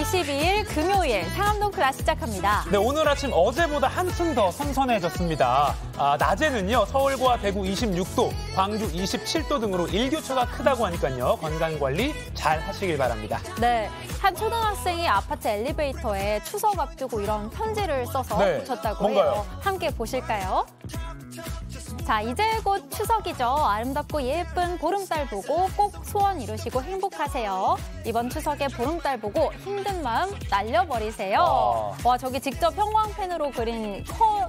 22일 금요일 상암동 클래스 시작합니다. 네, 오늘 아침 어제보다 한층 더 선선해졌습니다. 낮에는요, 서울과 대구 26도, 광주 27도 등으로 일교차가 크다고 하니까요, 건강관리 잘 하시길 바랍니다. 네, 한 초등학생이 아파트 엘리베이터에 추석 앞두고 이런 편지를 써서 붙였다고 해요. 함께 보실까요? 자, 이제 곧 추석이죠. 아름답고 예쁜 보름달 보고 꼭 소원 이루시고 행복하세요. 이번 추석에 보름달 보고 힘든 마음 날려버리세요. 와, 저기 직접 형광펜으로 그린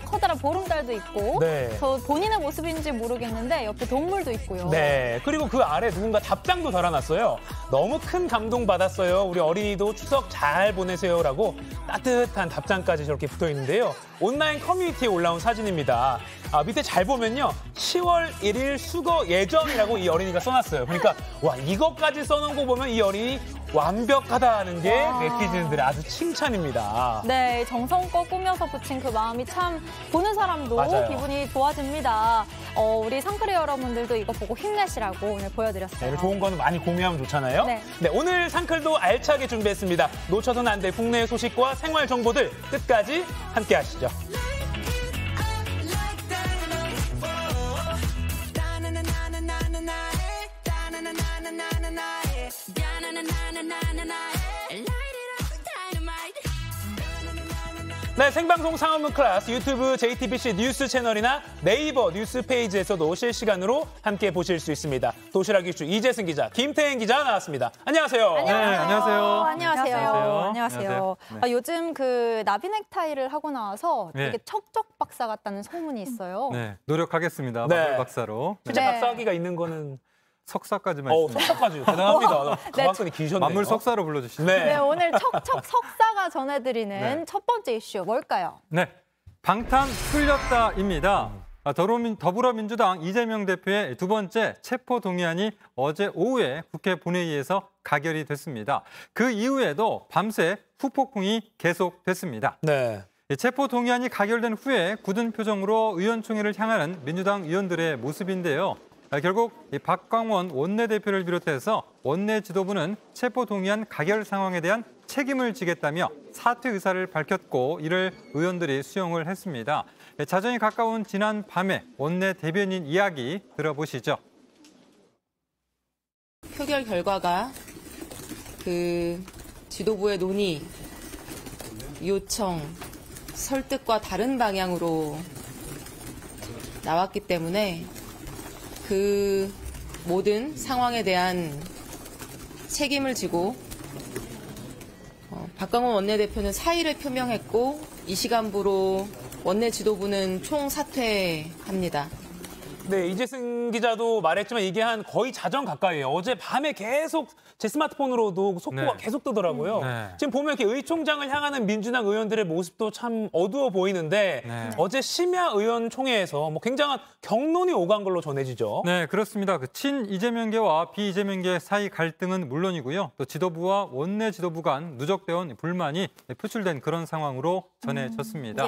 커다란 보름달도 있고 저 본인의 모습인지 모르겠는데 옆에 동물도 있고요. 네, 그리고 그 아래 누군가 답장도 달아놨어요. 너무 큰 감동 받았어요. 우리 어린이도 추석 잘 보내세요라고 따뜻한 답장까지 저렇게 붙어 있는데요. 온라인 커뮤니티에 올라온 사진입니다. 밑에 잘 보면요. 10월 1일 수거 예정이라고 이 어린이가 써놨어요. 그러니까 와, 이것까지 써놓은 거 보면 이 어린이 완벽하다는 게 네티즌들의 아주 칭찬입니다. 네, 정성껏 꾸며서 붙인 그 마음이 참 보는 사람도 기분이 좋아집니다. 우리 상크리 여러분들도 이거 보고 힘내시라고 오늘 보여드렸어요. 네, 좋은 거는 많이 공유하면 좋잖아요. 네, 오늘 상클도 알차게 준비했습니다. 놓쳐서는 안 될 국내 소식과 생활 정보들 끝까지 함께 하시죠. 네, 생방송 상암동 클래스 유튜브 JTBC 뉴스 채널이나 네이버 뉴스 페이지에서도 실시간으로 함께 보실 수 있습니다. 도시락 이슈 이재승 기자, 김태행 기자 나왔습니다. 안녕하세요. 네, 안녕하세요. 안녕하세요. 안녕하세요. 네. 요즘 그 나비 넥타이를 하고 나와서 되게 척척 박사 같다는 소문이 있어요. 네, 노력하겠습니다. 마블 박사로. 실제 박사학위가 있는 거는 석사까지만 있습니다. 석사까지. 대단합니다. 가방끈이 기셨네요. 만물 석사로 불러주시죠. 네, 오늘 척척 석사가 전해드리는 첫 번째 이슈 뭘까요? 네, 방탄 풀렸다입니다. 더불어민주당 이재명 대표의 두 번째 체포동의안이 어제 오후에 국회 본회의에서 가결이 됐습니다. 그 이후에도 밤새 후폭풍이 계속됐습니다. 네. 체포동의안이 가결된 후에 굳은 표정으로 의원총회를 향하는 민주당 의원들의 모습인데요. 결국 박광원 원내대표를 비롯해서 원내 지도부는 체포동의안 가결 상황에 대한 책임을 지겠다며 사퇴 의사를 밝혔고 이를 의원들이 수용을 했습니다. 자정이 가까운 지난 밤에 원내 대변인 이야기 들어보시죠. 표결 결과가 그 지도부의 논의, 요청, 설득과 다른 방향으로 나왔기 때문에 그 모든 상황에 대한 책임을 지고 박광원 원내대표는 사의를 표명했고 이 시간부로 원내 지도부는 총사퇴합니다. 네, 이재승 기자도 말했지만 이게 한 거의 자정 가까이에요. 어제 밤에 계속 제 스마트폰으로도 속보가 계속 뜨더라고요. 지금 보면 이렇게 의총장을 향하는 민주당 의원들의 모습도 참 어두워 보이는데 어제 심야 의원총회에서 굉장한 격론이 오간 걸로 전해지죠. 네, 그렇습니다. 친 이재명계와 비이재명계 사이 갈등은 물론이고요. 또 지도부와 원내 지도부 간 누적되어 불만이 표출된 그런 상황으로 전해졌습니다.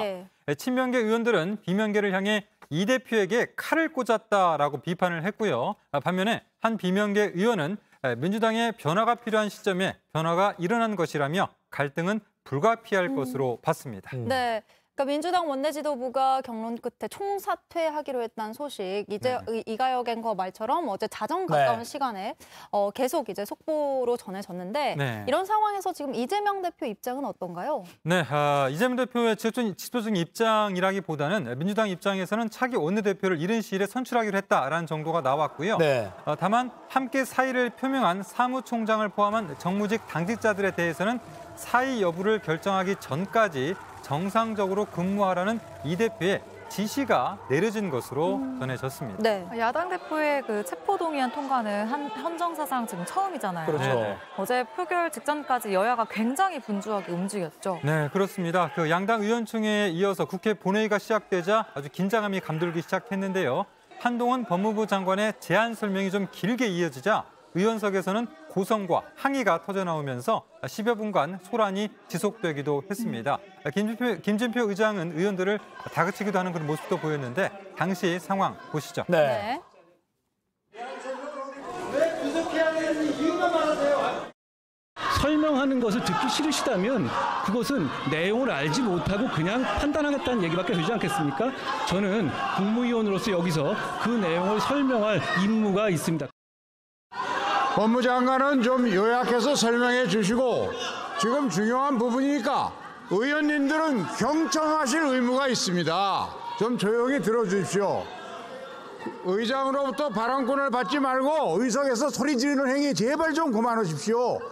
친명계 의원들은 비명계를 향해 이 대표에게 칼을 꽂았다라고 비판을 했고요. 반면에 한 비명계 의원은 민주당의 변화가 필요한 시점에 변화가 일어난 것이라며 갈등은 불가피할 것으로 봤습니다. 네. 그러니까 민주당 원내 지도부가 경론 끝에 총사퇴하기로 했다는 소식, 이제 이가혁 앵커 말처럼 어제 자정 가까운 시간에 계속 이제 속보로 전해졌는데 이런 상황에서 지금 이재명 대표 입장은 어떤가요? 네, 이재명 대표의 지도적인 입장이라기보다는 민주당 입장에서는 차기 원내대표를 이른 시일에 선출하기로 했다라는 정도가 나왔고요. 다만 함께 사의를 표명한 사무총장을 포함한 정무직 당직자들에 대해서는 사의 여부를 결정하기 전까지 정상적으로 근무하라는 이 대표의 지시가 내려진 것으로 전해졌습니다. 네. 야당 대표의 그 체포동의안 통과는 헌정사상 지금 처음이잖아요. 그렇죠. 어제 표결 직전까지 여야가 굉장히 분주하게 움직였죠. 네, 그렇습니다. 그 양당 의원총회에 이어서 국회 본회의가 시작되자 아주 긴장감이 감돌기 시작했는데요. 한동훈 법무부 장관의 제안 설명이 좀 길게 이어지자 의원석에서는 고성과 항의가 터져나오면서 10여 분간 소란이 지속되기도 했습니다. 김진표 의장은 의원들을 다그치기도 하는 그런 모습도 보였는데 당시 상황 보시죠. 네. 왜 구속해야 되는지 이유만 말하세요. 설명하는 것을 듣기 싫으시다면 그것은 내용을 알지 못하고 그냥 판단하겠다는 얘기밖에 되지 않겠습니까? 저는 국무위원으로서 여기서 그 내용을 설명할 임무가 있습니다. 법무장관은 좀 요약해서 설명해 주시고 지금 중요한 부분이니까 의원님들은 경청하실 의무가 있습니다. 좀 조용히 들어주십시오. 의장으로부터 발언권을 받지 말고 의석에서 소리 지르는 행위 제발 좀 그만하십시오.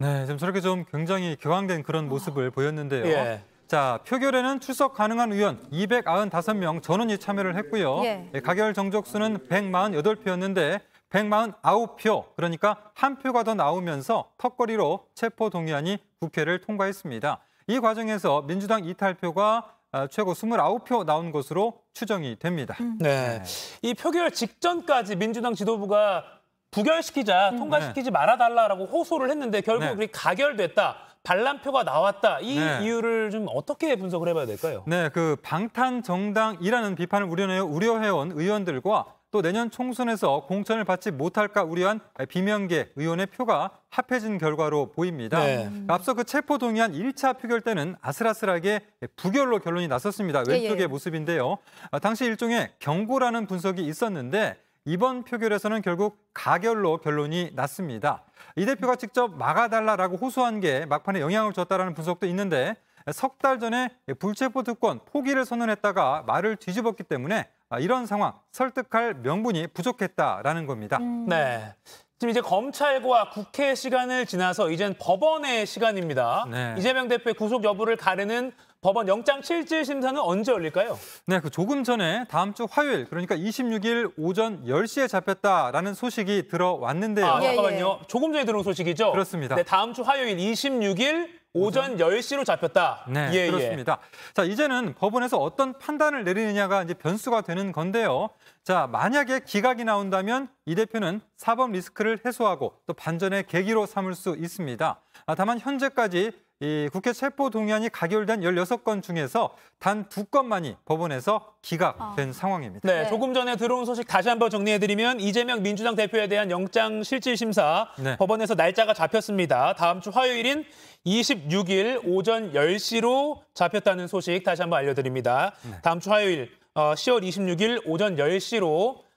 네, 지금 저렇게 좀 굉장히 격앙된 그런 모습을 보였는데요. 예. 자, 표결에는 출석 가능한 의원 295명 전원이 참여를 했고요. 예. 가결 정족수는 148표였는데 149표, 그러니까 한 표가 더 나오면서 턱걸이로 체포동의안이 국회를 통과했습니다. 이 과정에서 민주당 이탈표가 최고 29표 나온 것으로 추정이 됩니다. 네. 이 표결 직전까지 민주당 지도부가 부결시키자, 통과시키지 말아달라고 호소를 했는데 결국 우리 가결됐다, 반란표가 나왔다. 이 이유를 좀 어떻게 분석을 해봐야 될까요? 네, 그 방탄 정당이라는 비판을 우려해온 의원들과 또 내년 총선에서 공천을 받지 못할까 우려한 비명계 의원의 표가 합해진 결과로 보입니다. 네. 앞서 그 체포동의안 1차 표결 때는 아슬아슬하게 부결로 결론이 났었습니다. 왼쪽의 모습인데요. 당시 일종의 경고라는 분석이 있었는데 이번 표결에서는 결국 가결로 결론이 났습니다. 이 대표가 직접 막아달라라고 호소한 게 막판에 영향을 줬다라는 분석도 있는데 석 달 전에 불체포 특권 포기를 선언했다가 말을 뒤집었기 때문에 이런 상황 설득할 명분이 부족했다라는 겁니다. 네. 지금 이제 검찰과 국회 시간을 지나서 이젠 법원의 시간입니다. 네. 이재명 대표의 구속 여부를 가르는 법원 영장 실질 심사는 언제 열릴까요? 네, 그 조금 전에 다음 주 화요일, 그러니까 26일 오전 10시에 잡혔다라는 소식이 들어왔는데요. 잠깐만요. 조금 전에 들어온 소식이죠? 그렇습니다. 네, 다음 주 화요일 26일 오전 10시로 잡혔다. 네, 그렇습니다. 자, 이제는 법원에서 어떤 판단을 내리느냐가 이제 변수가 되는 건데요. 자, 만약에 기각이 나온다면 이 대표는 사법 리스크를 해소하고 또 반전의 계기로 삼을 수 있습니다. 다만 현재까지 이 국회 체포동의안이 가결된 16건 중에서 단 2건만이 법원에서 기각된 상황입니다. 네, 조금 전에 들어온 소식 다시 한번 정리해드리면 이재명 민주당 대표에 대한 영장 실질 심사 법원에서 날짜가 잡혔습니다. 다음 주 화요일인 26일 오전 10시로 잡혔다는 소식 다시 한번 알려드립니다. 다음 주 화요일 10월 26일 오전 10시로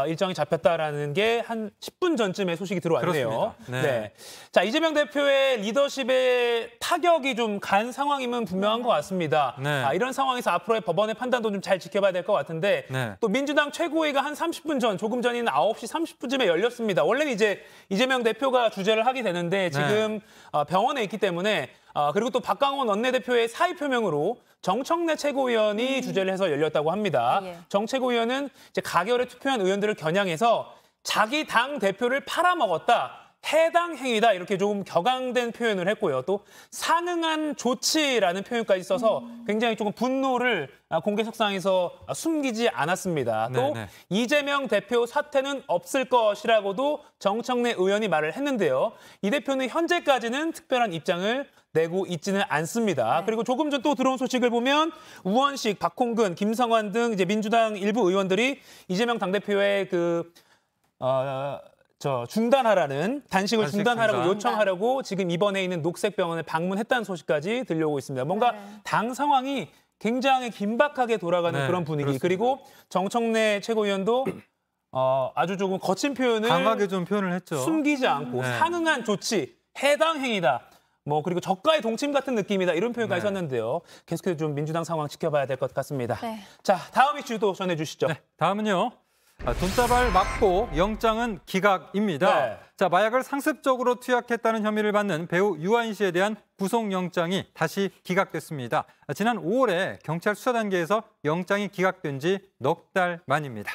일정이 잡혔다라는 게 한 10분 전쯤에 소식이 들어왔네요. 네. 자, 이재명 대표의 리더십에 타격이 좀 간 상황이면 분명한 것 같습니다. 이런 상황에서 앞으로의 법원의 판단도 좀 잘 지켜봐야 될 것 같은데 또 민주당 최고위가 한 30분 전, 조금 전인 9시 30분쯤에 열렸습니다. 원래는 이제 이재명 대표가 주재를 하게 되는데 지금 병원에 있기 때문에 그리고 또 박강원 원내대표의 사의 표명으로 정청래 최고위원이 주재를 해서 열렸다고 합니다. 정 최고위원은 이제 가결에 투표한 의원들을 겨냥해서 자기 당 대표를 팔아먹었다. 해당 행위다 이렇게 조금 격앙된 표현을 했고요. 또 상응한 조치라는 표현까지 써서 굉장히 조금 분노를 공개석상에서 숨기지 않았습니다. 또 이재명 대표 사퇴는 없을 것이라고도 정청래 의원이 말을 했는데요. 이 대표는 현재까지는 특별한 입장을 내고 있지는 않습니다. 그리고 조금 전 또 들어온 소식을 보면 우원식, 박홍근, 김성환 등 이제 민주당 일부 의원들이 이재명 당대표의 중단하라는 단식을 중단하라고 요청하려고 지금 입원해 있는 녹색병원을 방문했다는 소식까지 들려오고 있습니다. 뭔가 당 상황이 굉장히 긴박하게 돌아가는 그런 분위기. 그렇습니다. 그리고 정청래 최고위원도 아주 조금 거친 표현을 강하게 좀 표현을 했죠. 숨기지 않고 상응한 조치, 해당 행위다. 그리고 저가의 동침 같은 느낌이다. 이런 표현까지 썼는데요. 계속해서 좀 민주당 상황 지켜봐야 될 것 같습니다. 자, 다음 이슈도 전해주시죠. 다음은요. 돈다발 맞고 영장은 기각입니다. 자, 마약을 상습적으로 투약했다는 혐의를 받는 배우 유아인 씨에 대한 구속영장이 다시 기각됐습니다. 지난 5월에 경찰 수사 단계에서 영장이 기각된 지 넉 달 만입니다.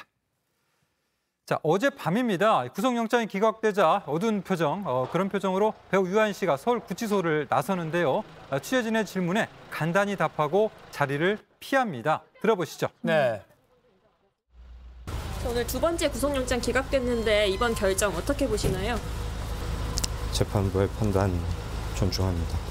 자, 어젯밤입니다. 구속영장이 기각되자 어두운 표정, 그런 표정으로 배우 유아인 씨가 서울구치소를 나서는데요. 취재진의 질문에 간단히 답하고 자리를 피합니다. 들어보시죠. 네. 오늘 두 번째 구속영장 기각됐는데 이번 결정 어떻게 보시나요? 재판부의 판단 존중합니다.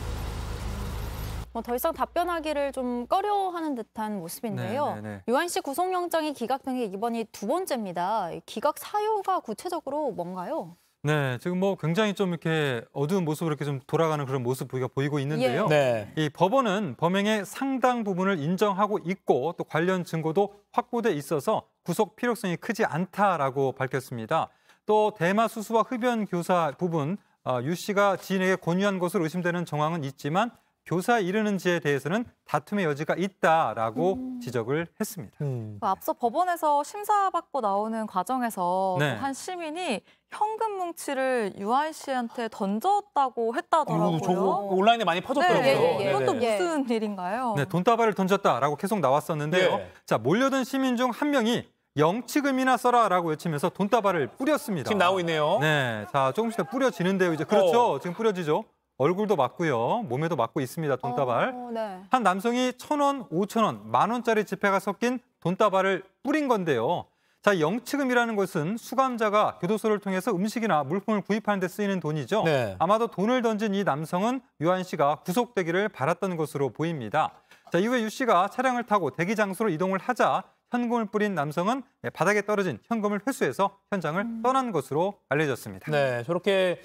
더 이상 답변하기를 좀 꺼려하는 듯한 모습인데요. 유아인 씨 구속영장이 기각된 게 이번이 두 번째입니다. 기각 사유가 구체적으로 뭔가요? 네, 지금 뭐 굉장히 좀 이렇게 어두운 모습으로 이렇게 좀 돌아가는 그런 모습 보이고 있는데요. 네. 이 법원은 범행의 상당 부분을 인정하고 있고 또 관련 증거도 확보돼 있어서 구속 필요성이 크지 않다라고 밝혔습니다. 또 대마 수수와 흡연 교사 부분 유 씨가 지인에게 권유한 것으로 의심되는 정황은 있지만 교사에 이르는지에 대해서는 다툼의 여지가 있다라고 지적을 했습니다. 앞서 법원에서 심사받고 나오는 과정에서 네. 한 시민이 현금 뭉치를 유한 씨한테 던졌다고 했다더라고요. 저거 온라인에 많이 퍼졌더라고요. 네, 이건 또 무슨 일인가요? 네, 돈다발을 던졌다라고 계속 나왔었는데요. 예. 자, 몰려든 시민 중 한 명이 영치금이나 써라라고 외치면서 돈다발을 뿌렸습니다. 지금 나오고 있네요. 네, 자 조금씩 더 뿌려지는데요. 이제 그렇죠. 지금 뿌려지죠. 얼굴도 맞고요. 몸에도 맞고 있습니다. 돈다발. 네. 한 남성이 1,000원, 5,000원, 10,000원짜리 지폐가 섞인 돈다발을 뿌린 건데요. 자, 영치금이라는 것은 수감자가 교도소를 통해서 음식이나 물품을 구입하는 데 쓰이는 돈이죠. 네. 아마도 돈을 던진 이 남성은 유한 씨가 구속되기를 바랐던 것으로 보입니다. 자, 이후에 유 씨가 차량을 타고 대기 장소로 이동을 하자 현금을 뿌린 남성은 바닥에 떨어진 현금을 회수해서 현장을 떠난 것으로 알려졌습니다. 네, 저렇게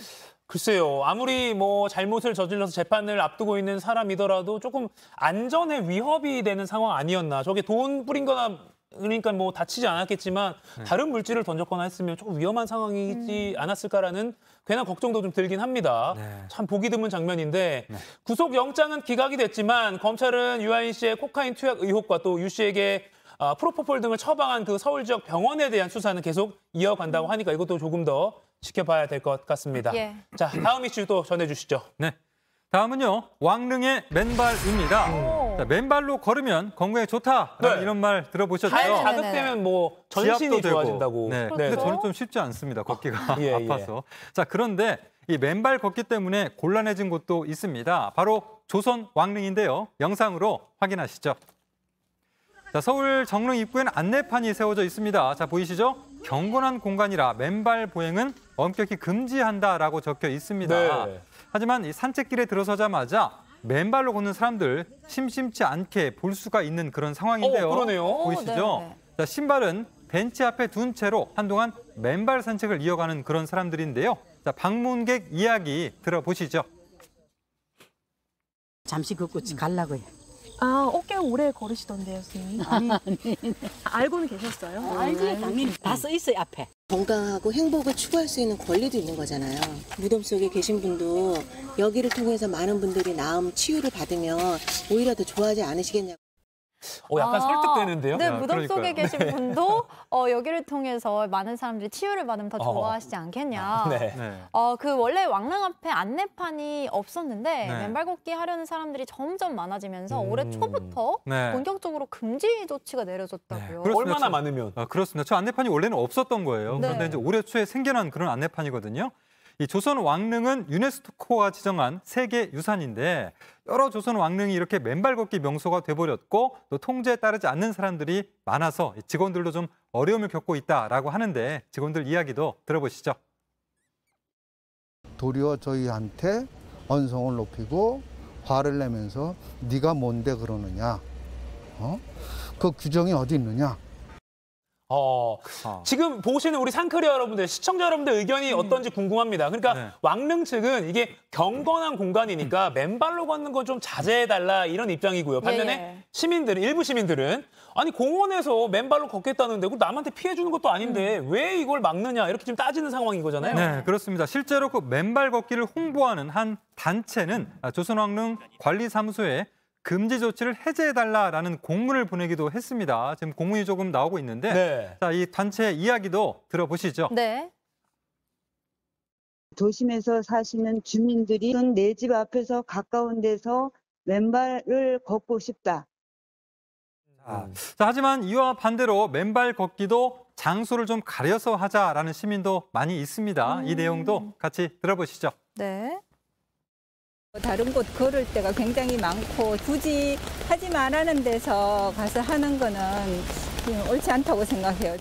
글쎄요. 아무리 뭐 잘못을 저질러서 재판을 앞두고 있는 사람이더라도 조금 안전에 위협이 되는 상황 아니었나. 저게 돈 뿌린 거나 그러니까 뭐 다치지 않았겠지만 다른 물질을 던졌거나 했으면 조금 위험한 상황이지 않았을까라는 괜한 걱정도 좀 들긴 합니다. 네. 참 보기 드문 장면인데 구속영장은 기각이 됐지만 검찰은 유한 씨의 코카인 투약 의혹과 또 유 씨에게 프로포폴 등을 처방한 그 서울 지역 병원에 대한 수사는 계속 이어간다고 하니까 이것도 조금 더 지켜봐야 될 것 같습니다. 예. 자, 다음 이슈 또 전해주시죠. 네. 다음은요. 왕릉의 맨발입니다. 자, 맨발로 걸으면 건강에 좋다라는 네. 이런 말 들어보셨죠? 발 자극되면 뭐 전신이 지압도 되고. 좋아진다고. 네. 근데 저는 좀 쉽지 않습니다. 걷기가 예, 아파서. 자, 그런데 이 맨발 걷기 때문에 곤란해진 곳도 있습니다. 바로 조선 왕릉인데요. 영상으로 확인하시죠. 자, 서울 정릉 입구에는 안내판이 세워져 있습니다. 자, 보이시죠? 경건한 공간이라 맨발 보행은 엄격히 금지한다라고 적혀 있습니다. 네. 하지만 이 산책길에 들어서자마자 맨발로 걷는 사람들 심심치 않게 볼 수가 있는 그런 상황인데요. 그러네요. 보이시죠? 네. 자, 신발은 벤치 앞에 둔 채로 한동안 맨발 산책을 이어가는 그런 사람들인데요. 자, 방문객 이야기 들어보시죠. 잠시 걷고 가려고요. 아, 꽤 오래 걸으시던데요, 선생님? 아니, 알고는 계셨어요? 알지, 당연히 다 써 있어요, 앞에. 건강하고 행복을 추구할 수 있는 권리도 있는 거잖아요. 무덤 속에 계신 분도 여기를 통해서 많은 분들이 나음 치유를 받으면 오히려 더 좋아하지 않으시겠냐고. 약간 설득되는데요? 네, 무덤 그러니까요. 속에 계신 분도 여기를 통해서 많은 사람들이 치유를 받으면 더 좋아하시지 않겠냐. 네. 네. 그 원래 왕릉 앞에 안내판이 없었는데 네. 맨발 걷기 하려는 사람들이 점점 많아지면서 올해 초부터 네. 본격적으로 금지 조치가 내려졌다고요. 네, 얼마나 많으면? 그렇습니다. 저 안내판이 원래는 없었던 거예요. 네. 그런데 이제 올해 초에 생겨난 그런 안내판이거든요. 이 조선 왕릉은 유네스코가 지정한 세계 유산인데 여러 조선 왕릉이 이렇게 맨발 걷기 명소가 돼버렸고 또 통제에 따르지 않는 사람들이 많아서 직원들도 좀 어려움을 겪고 있다라고 하는데 직원들 이야기도 들어보시죠. 도리어 저희한테 언성을 높이고 화를 내면서 네가 뭔데 그러느냐, 그 규정이 어디 있느냐. 지금 보시는 우리 상크리 여러분들, 시청자 여러분들 의견이 어떤지 궁금합니다. 그러니까 네. 왕릉 측은 이게 경건한 공간이니까 맨발로 걷는 건 좀 자제해달라 이런 입장이고요. 반면에 시민들은, 일부 시민들은 아니 공원에서 맨발로 걷겠다는데 남한테 피해 주는 것도 아닌데 왜 이걸 막느냐 이렇게 지금 따지는 상황인 거잖아요. 네, 그렇습니다. 실제로 그 맨발 걷기를 홍보하는 한 단체는 조선왕릉 관리사무소에 금지 조치를 해제해달라라는 공문을 보내기도 했습니다. 지금 공문이 조금 나오고 있는데 네. 자, 이 단체의 이야기도 들어보시죠. 네. 도심에서 사시는 주민들이 내 집 앞에서 가까운 데서 맨발을 걷고 싶다. 자, 하지만 이와 반대로 맨발 걷기도 장소를 좀 가려서 하자라는 시민도 많이 있습니다. 이 내용도 같이 들어보시죠. 네. 다른 곳 걸을 때가 굉장히 많고 굳이 하지 말라는 데서 가서 하는 거는 옳지 않다고 생각해요.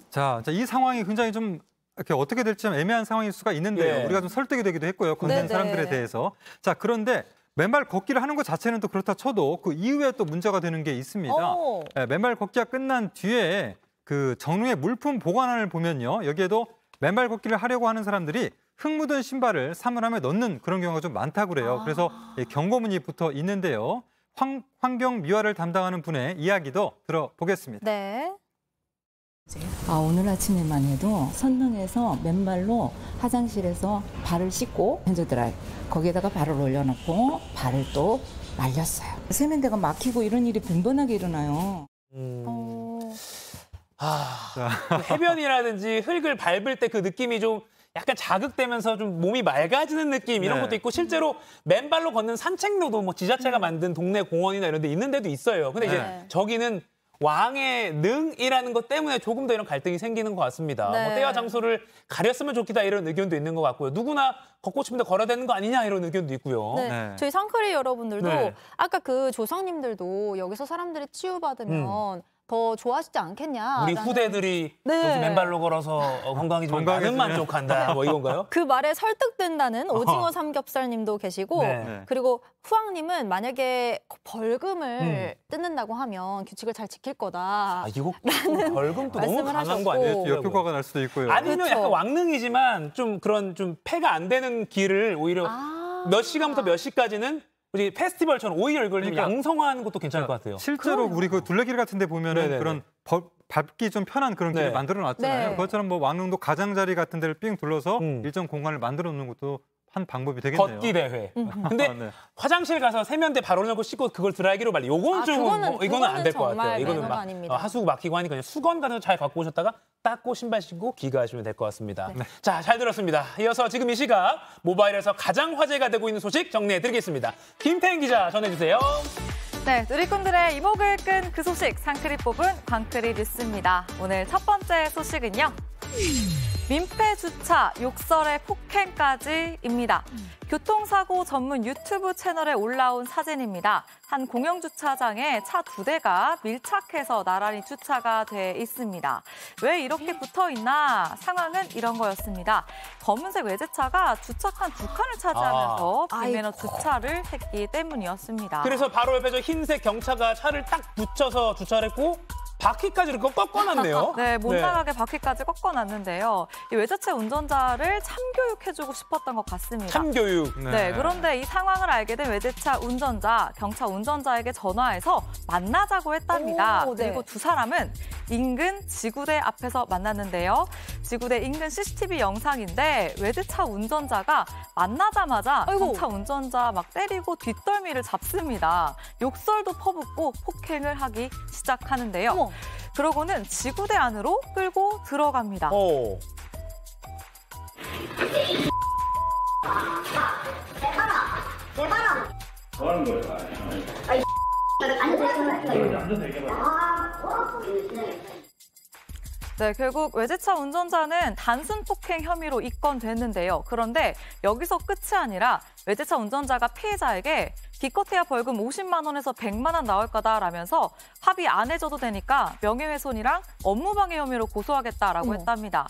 자, 이 상황이 굉장히 좀 이렇게 어떻게 될지 좀 애매한 상황일 수가 있는데요. 네. 우리가 좀 설득이 되기도 했고요. 걷는 사람들에 대해서. 자, 그런데 맨발 걷기를 하는 것 자체는 또 그렇다 쳐도 그 이후에 또 문제가 되는 게 있습니다. 네, 맨발 걷기가 끝난 뒤에 그 정릉의 물품 보관함을 보면요. 여기에도 맨발 걷기를 하려고 하는 사람들이 흙 묻은 신발을 사물함에 넣는 그런 경우가 좀 많다고 그래요. 그래서 경고문이 붙어 있는데요. 환경 미화를 담당하는 분의 이야기도 들어보겠습니다. 네. 오늘 아침에만 해도 선릉에서 맨발로 화장실에서 발을 씻고 현저들아요. 거기에다가 발을 올려놓고 발을 또 말렸어요. 세면대가 막히고 이런 일이 빈번하게 일어나요. 해변이라든지 흙을 밟을 때 그 느낌이 좀 약간 자극되면서 좀 몸이 맑아지는 느낌 이런 것도 있고 실제로 맨발로 걷는 산책로도 뭐 지자체가 만든 동네 공원이나 이런 데 있는 데도 있어요. 근데 이제 저기는 왕의 능이라는 것 때문에 조금 더 이런 갈등이 생기는 것 같습니다. 뭐 때와 장소를 가렸으면 좋겠다 이런 의견도 있는 것 같고요. 누구나 걷고 싶은데 걸어야 되는 거 아니냐 이런 의견도 있고요. 저희 상크리 여러분들도 아까 그 조상님들도 여기서 사람들이 치유받으면 더 좋아하시지 않겠냐. 우리 후대들이 여기 맨발로 걸어서 건강해지면 나는 만족한다. 뭐 이건가요? 그 말에 설득된다는 오징어 삼겹살님도 계시고 그리고 후왕님은 만약에 벌금을 뜯는다고 하면 규칙을 잘 지킬 거다. 이거 벌금도 너무 강한 거 아니에요? 역효과가 날 수도 있고요. 아니면 약간 왕릉이지만 좀 그런 좀 폐가 안 되는 길을 오히려 몇 시간부터 몇 시까지는 우리 페스티벌처럼 오히려 이걸 좀 양성화하는 것도 괜찮을 것 같아요. 실제로 우리 그 둘레길 같은 데 보면은 그런 밟기 좀 편한 그런 길을 만들어 놨잖아요. 그것처럼 뭐 왕릉도 가장자리 같은 데를 삥 둘러서 일정 공간을 만들어 놓는 것도 한 방법이 되겠네요. 걷기 대회. 근데 화장실 가서 세면대 발 올려놓고 씻고 그걸 드라이기로 말려. 요건 좀 이거는 안 될 것 같아요. 이거는 막 하수구 막히고 하니까 그냥 수건 가서 잘 갖고 오셨다가 닦고 신발 신고 귀가하시면 될 것 같습니다. 자, 잘 들었습니다. 이어서 지금 이 시각 모바일에서 가장 화제가 되고 있는 소식 정리해드리겠습니다. 김태인 기자 전해주세요. 네, 누리꾼들의 이목을 끈 그 소식 상크리 뽑은 광크리 뉴스입니다. 오늘 첫 번째 소식은요. 민폐 주차, 욕설의 폭행까지입니다. 교통사고 전문 유튜브 채널에 올라온 사진입니다. 한 공영주차장에 차 2대가 밀착해서 나란히 주차가 돼 있습니다. 왜 이렇게 붙어있나? 상황은 이런 거였습니다. 검은색 외제차가 주차칸 2칸을 차지하면서 비매너 주차를 했기 때문이었습니다. 그래서 바로 옆에 저 흰색 경차가 차를 딱 붙여서 주차를 했고 바퀴까지 이렇게 꺾어놨네요. 네, 못 나가게 바퀴까지 꺾어놨는데요. 이 외제차 운전자를 참교육해주고 싶었던 것 같습니다. 참교육. 네, 그런데 이 상황을 알게 된 외제차 운전자, 경차 운전자에게 전화해서 만나자고 했답니다. 그리고 두 사람은 인근 지구대 앞에서 만났는데요. 지구대 인근 CCTV 영상인데 외제차 운전자가 만나자마자 경차 운전자 막 때리고 뒷덜미를 잡습니다. 욕설도 퍼붓고 폭행을 하기 시작하는데요. 그러고는 지구대 안으로 끌고 들어갑니다. 뭐 하는 거야? 네, 결국 외제차 운전자는 단순 폭행 혐의로 입건됐는데요. 그런데 여기서 끝이 아니라 외제차 운전자가 피해자에게 기껏해야 벌금 50만 원에서 100만 원 나올 거다라면서 합의 안 해줘도 되니까 명예훼손이랑 업무방해 혐의로 고소하겠다라고 했답니다.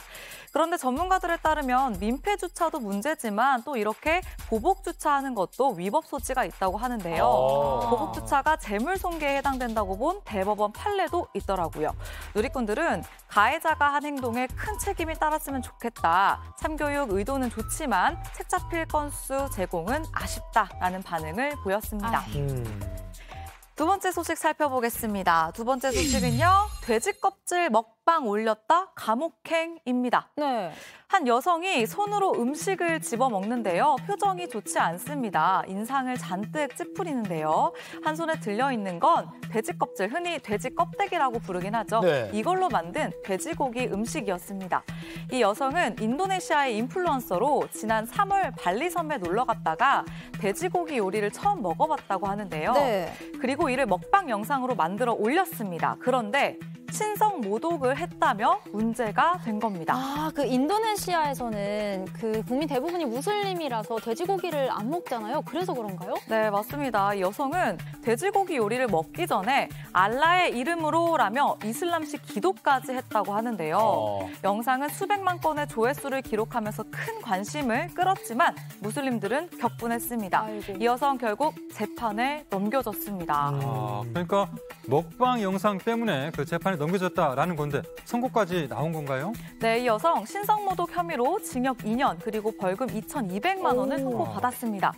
그런데 전문가들에 따르면 민폐 주차도 문제지만 또 이렇게 보복 주차하는 것도 위법 소지가 있다고 하는데요. 보복 주차가 재물 손괴에 해당된다고 본 대법원 판례도 있더라고요. 누리꾼들은 가해자가 한 행동에 큰 책임이 따랐으면 좋겠다. 참교육 의도는 좋지만 책 잡힐 건수 제공은 아쉽다라는 반응을 보였습니다. 두 번째 소식 살펴보겠습니다. 두 번째 소식은요. 돼지 껍질 먹방 올렸다 감옥행입니다. 한 여성이 손으로 음식을 집어먹는데요. 표정이 좋지 않습니다. 인상을 잔뜩 찌푸리는데요. 한 손에 들려있는 건 돼지 껍질, 흔히 돼지 껍데기라고 부르긴 하죠. 이걸로 만든 돼지고기 음식이었습니다. 이 여성은 인도네시아의 인플루언서로 지난 3월 발리 섬에 놀러 갔다가 돼지고기 요리를 처음 먹어봤다고 하는데요. 그리고 이를 먹방 영상으로 만들어 올렸습니다. 그런데 신성 모독을 했다며 문제가 된 겁니다. 그 인도네시아에서는 그 국민 대부분이 무슬림이라서 돼지고기를 안 먹잖아요. 그래서 그런가요? 네, 맞습니다. 이 여성은 돼지고기 요리를 먹기 전에 알라의 이름으로라며 이슬람식 기도까지 했다고 하는데요. 영상은 수백만 건의 조회수를 기록하면서 큰 관심을 끌었지만 무슬림들은 격분했습니다. 이 여성 결국 재판에 넘겨졌습니다. 그러니까 먹방 영상 때문에 그 재판에 넘겨줬다라는 건데 선고까지 나온 건가요? 네, 이 여성 신성모독 혐의로 징역 2년 그리고 벌금 2,200만 원을 선고받았습니다.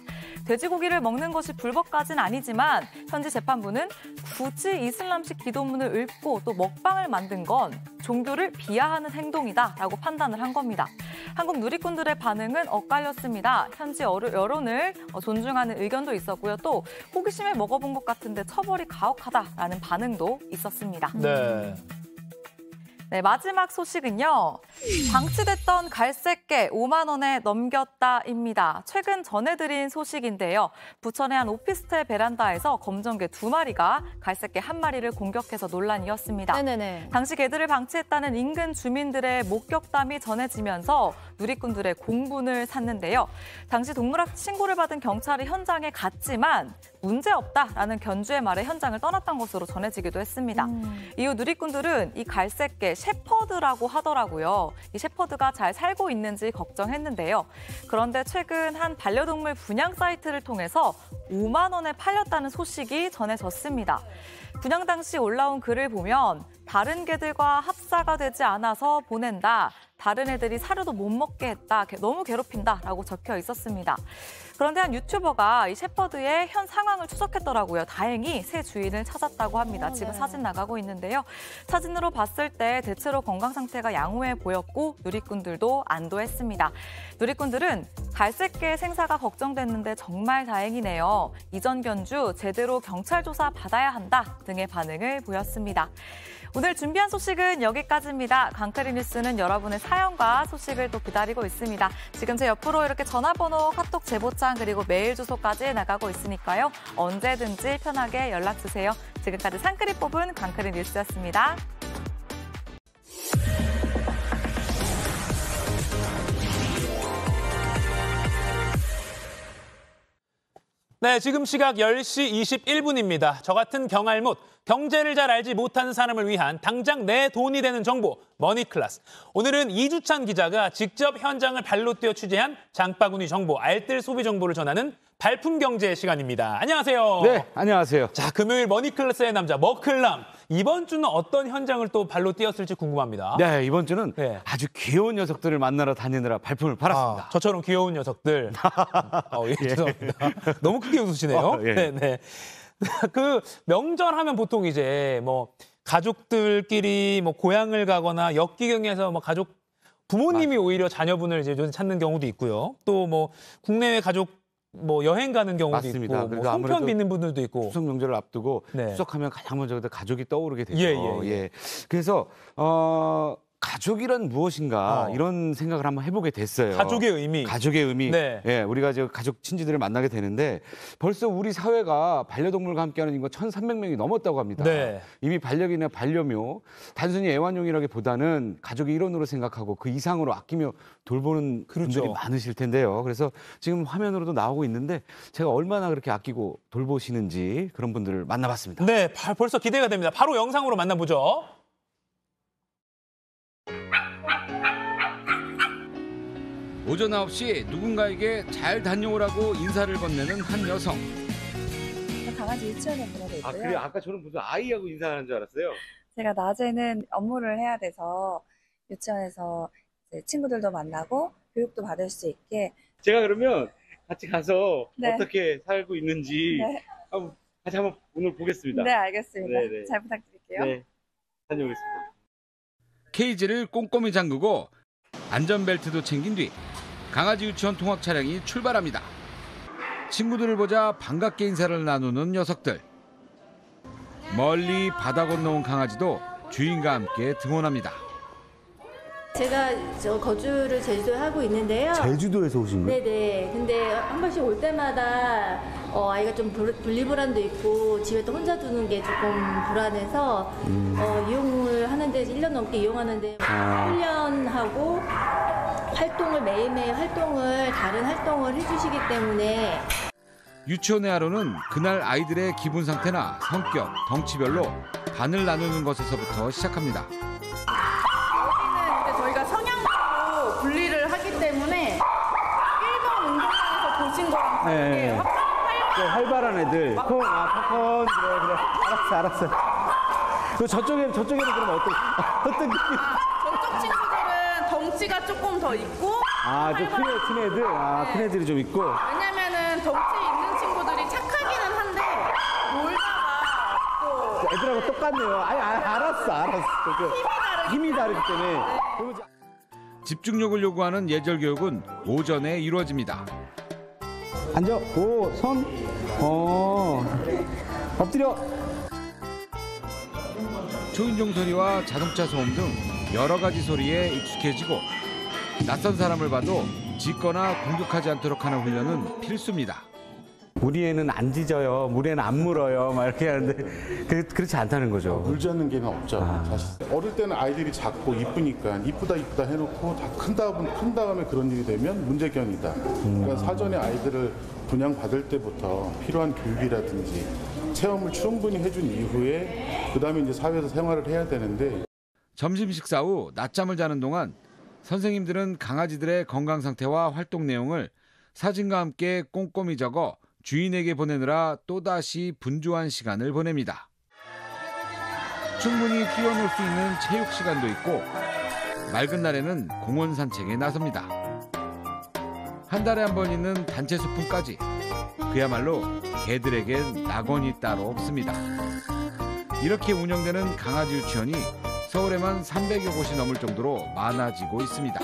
돼지고기를 먹는 것이 불법까지는 아니지만 현지 재판부는 굳이 이슬람식 기도문을 읽고 또 먹방을 만든 건 종교를 비하하는 행동이다라고 판단을 한 겁니다. 한국 누리꾼들의 반응은 엇갈렸습니다. 현지 여론을 존중하는 의견도 있었고요. 또 호기심에 먹어본 것 같은데 처벌이 가혹하다라는 반응도 있었습니다. 네, 마지막 소식은요. 방치됐던 갈색개 5만 원에 넘겼다입니다. 최근 전해드린 소식인데요. 부천의 한 오피스텔 베란다에서 검정개 2마리가 갈색개 1마리를 공격해서 논란이었습니다. 네네네. 당시 개들을 방치했다는 인근 주민들의 목격담이 전해지면서 누리꾼들의 공분을 샀는데요. 당시 동물학 신고를 받은 경찰이 현장에 갔지만 문제없다라는 견주의 말에 현장을 떠났던 것으로 전해지기도 했습니다. 이후 누리꾼들은 이 갈색개 셰퍼드라고 하더라고요. 이 셰퍼드가 잘 살고 있는지 걱정했는데요. 그런데 최근 한 반려동물 분양 사이트를 통해서 5만 원에 팔렸다는 소식이 전해졌습니다. 분양 당시 올라온 글을 보면 다른 개들과 합사가 되지 않아서 보낸다. 다른 애들이 사료도 못 먹게 했다. 너무 괴롭힌다라고 적혀 있었습니다. 그런데 한 유튜버가 이 셰퍼드의 현 상황을 추적했더라고요. 다행히 새 주인을 찾았다고 합니다. 지금 사진 나가고 있는데요. 사진으로 봤을 때 대체로 건강 상태가 양호해 보였고 누리꾼들도 안도했습니다. 누리꾼들은 갈색개 생사가 걱정됐는데 정말 다행이네요. 이전 견주 제대로 경찰 조사 받아야 한다 등의 반응을 보였습니다. 오늘 준비한 소식은 여기까지입니다. 강크리 뉴스는 여러분의 사연과 소식을 또 기다리고 있습니다. 지금 제 옆으로 이렇게 전화번호, 카톡 제보창 그리고 메일 주소까지 나가고 있으니까요. 언제든지 편하게 연락주세요. 지금까지 상크리 뽑은 강크리 뉴스였습니다. 네, 지금 시각 10시 21분입니다. 저 같은 경알못, 경제를 잘 알지 못하는 사람을 위한 당장 내 돈이 되는 정보, 머니클래스. 오늘은 이주찬 기자가 직접 현장을 발로 뛰어 취재한 장바구니 정보, 알뜰 소비 정보를 전하는 발품 경제 시간입니다. 안녕하세요. 네, 안녕하세요. 자, 금요일 머니클래스의 남자 머클남. 이번 주는 어떤 현장을 또 발로 뛰었을지 궁금합니다. 네, 이번 주는 아주 귀여운 녀석들을 만나러 다니느라 발품을 팔았습니다. 저처럼 귀여운 녀석들. 예, 죄송합니다. 너무 크게 웃으시네요. 예. 네. 그 명절 하면 보통 이제 뭐 가족들끼리 뭐 고향을 가거나 역기경에서 뭐 가족 부모님이 오히려 자녀분을 이제 찾는 경우도 있고요. 또 뭐 국내외 가족 뭐 여행 가는 경우도 맞습니다. 있고, 뭐 송편 빚는 분들도 있고. 추석 명절을 앞두고 추석하면 가장 먼저 가족이 떠오르게 되죠. 예. 그래서 가족이란 무엇인가 이런 생각을 한번 해보게 됐어요. 가족의 의미. 가족의 의미. 네. 예, 우리가 이제 가족 친지들을 만나게 되는데 벌써 우리 사회가 반려동물과 함께하는 인구가 1,300명이 넘었다고 합니다. 네. 이미 반려견이나 반려묘, 단순히 애완용이라기보다는 가족의 일원으로 생각하고 그 이상으로 아끼며 돌보는 분들이 많으실 텐데요. 그래서 지금 화면으로도 나오고 있는데 제가 얼마나 그렇게 아끼고 돌보시는지 그런 분들을 만나봤습니다. 네, 벌써 기대가 됩니다. 바로 영상으로 만나보죠. 오전 9시 누군가에게 잘 다녀오라고 인사를 건네는 한 여성. 강아지 유치원에 보내고 있고요. 그래요? 아까 저는 무슨 아이하고 인사하는 줄 알았어요. 제가 낮에는 업무를 해야 돼서 유치원에서 이제 친구들도 만나고 교육도 받을 수 있게. 제가 그러면 같이 가서 네. 어떻게 살고 있는지 같이 한번 오늘 보겠습니다. 네, 알겠습니다. 네네. 잘 부탁드릴게요. 네, 다녀오겠습니다. 케이지를 꼼꼼히 잠그고 안전벨트도 챙긴 뒤 강아지 유치원 통학 차량이 출발합니다. 친구들을 보자 반갑게 인사를 나누는 녀석들. 멀리 바다 건너온 강아지도 주인과 함께 등원합니다. 제가 거주를 제주도에 하고 있는데요. 제주도에서 오신 거예요? 네네. 근데 한 번씩 올 때마다 아이가 좀 분리불안도 있고 집에 또 혼자 두는 게 조금 불안해서 이용을 하는데 1년 넘게 이용하는데 훈련하고 활동을 매일매일 다른 활동을 해주시기 때문에 유치원의 하루는 그날 아이들의 기분 상태나 성격, 덩치별로 반을 나누는 것에서부터 시작합니다. 저희가 성향으로 분리를 하기 때문에 1번 운동장에서 보신 거랑 다르게 활발한 애들. 콩, 팝콘. 그래. 알았어. 저쪽에는 그럼 어떤 느낌? 저쪽 친구들은 덩치가 조금 더 있고 좀 큰 애들? 큰 애들이 좀 있고. 왜냐면은 덩치 있는 친구들이 착하기는 한데 놀다가 또 애들하고 똑같네요. 알았어. 힘이 다르기 때문에. 집중력을 요구하는 예절 교육은 오전에 이루어집니다. 앉아. 손. 엎드려. 초인종 소리와 자동차 소음 등 여러 가지 소리에 익숙해지고 낯선 사람을 봐도 짖거나 공격하지 않도록 하는 훈련은 필수입니다. 우리 애는 안 짖어요. 우리 애는 안 물어요. 막 이렇게 하는데 그렇지 않다는 거죠. 물지 않는 개는 없죠. 사실. 어릴 때는 아이들이 작고 이쁘니까 이쁘다 해놓고 다 큰 다음에 그런 일이 되면 문제견이다. 그러니까 사전에 아이들을 분양받을 때부터 필요한 교육이라든지 체험을 충분히 해준 이후에 그다음에 이제 사회에서 생활을 해야 되는데 점심 식사 후 낮잠을 자는 동안 선생님들은 강아지들의 건강 상태와 활동 내용을 사진과 함께 꼼꼼히 적어 주인에게 보내느라 또다시 분주한 시간을 보냅니다. 충분히 뛰어놀 수 있는 체육 시간도 있고 맑은 날에는 공원 산책에 나섭니다. 한 달에 한 번 있는 단체 소풍까지 그야말로 개들에겐 낙원이 따로 없습니다. 이렇게 운영되는 강아지 유치원이 서울에만 300여 곳이 넘을 정도로 많아지고 있습니다.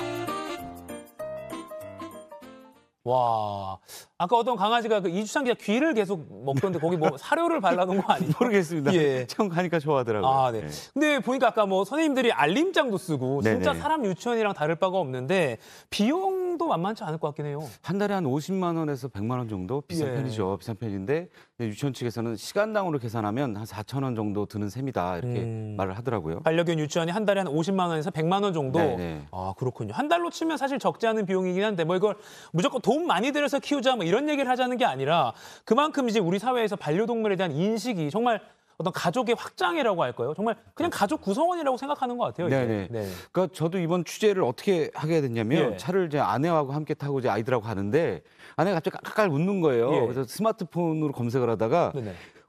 와, 아까 어떤 강아지가 그 이주찬 기자 귀를 계속 먹던데 거기 뭐 사료를 발라놓은 거 아니에요? 모르겠습니다. 예. 처음 가니까 좋아하더라고요. 네. 근데 보니까 아까 뭐 선생님들이 알림장도 쓰고 진짜 네네. 사람 유치원이랑 다를 바가 없는데 비용도 만만치 않을 것 같긴 해요. 한 달에 한 50만 원에서 100만 원 정도 비싼 편이죠. 비싼 편인데 유치원 측에서는 시간당으로 계산하면 한 4천 원 정도 드는 셈이다 이렇게 말을 하더라고요. 반려견 유치원이 한 달에 한 50만 원에서 100만 원 정도. 네네. 그렇군요. 한 달로 치면 사실 적지 않은 비용이긴 한데 뭐 이걸 무조건 돈 많이 들여서 키우자 뭐 이런 얘기를 하자는 게 아니라 그만큼 이제 우리 사회에서 반려동물에 대한 인식이 정말 어떤 가족의 확장이라고 할까요? 정말 그냥 가족 구성원이라고 생각하는 것 같아요. 네네. 그러니까 저도 이번 취재를 어떻게 하게 됐냐면 차를 이제 아내하고 함께 타고 이제 아이들하고 가는데 아내가 갑자기 깔깔 웃는 거예요. 그래서 스마트폰으로 검색을 하다가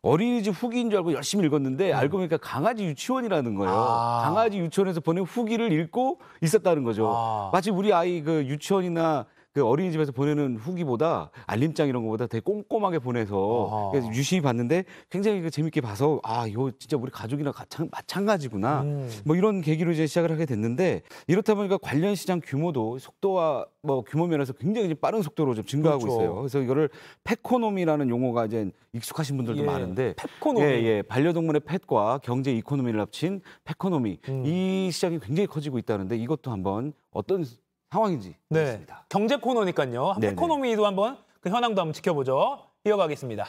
어린이집 후기인 줄 알고 열심히 읽었는데 알고 보니까 강아지 유치원이라는 거예요. 강아지 유치원에서 보낸 후기를 읽고 있었다는 거죠. 마치 우리 아이 그 유치원이나 그 어린이집에서 보내는 후기보다 알림장 이런 거보다 되게 꼼꼼하게 보내서 유심히 봤는데 굉장히 그 재밌게 봐서 이거 진짜 우리 가족이랑 마찬가지구나. 뭐 이런 계기로 이제 시작을 하게 됐는데 이렇다 보니까 관련 시장 규모도 속도와 뭐 규모 면에서 굉장히 빠른 속도로 좀 증가하고 있어요. 그래서 이거를 펫코노미라는 용어가 이제 익숙하신 분들도 많은데 펫코노미. 반려동물의 펫과 경제 이코노미를 합친 펫코노미. 이 시장이 굉장히 커지고 있다는데 이것도 한번 어떤 상황인지 보겠습니다. 경제 코너니까요. 펫코노미도 한번 그 현황도 한번 지켜보죠. 이어가겠습니다.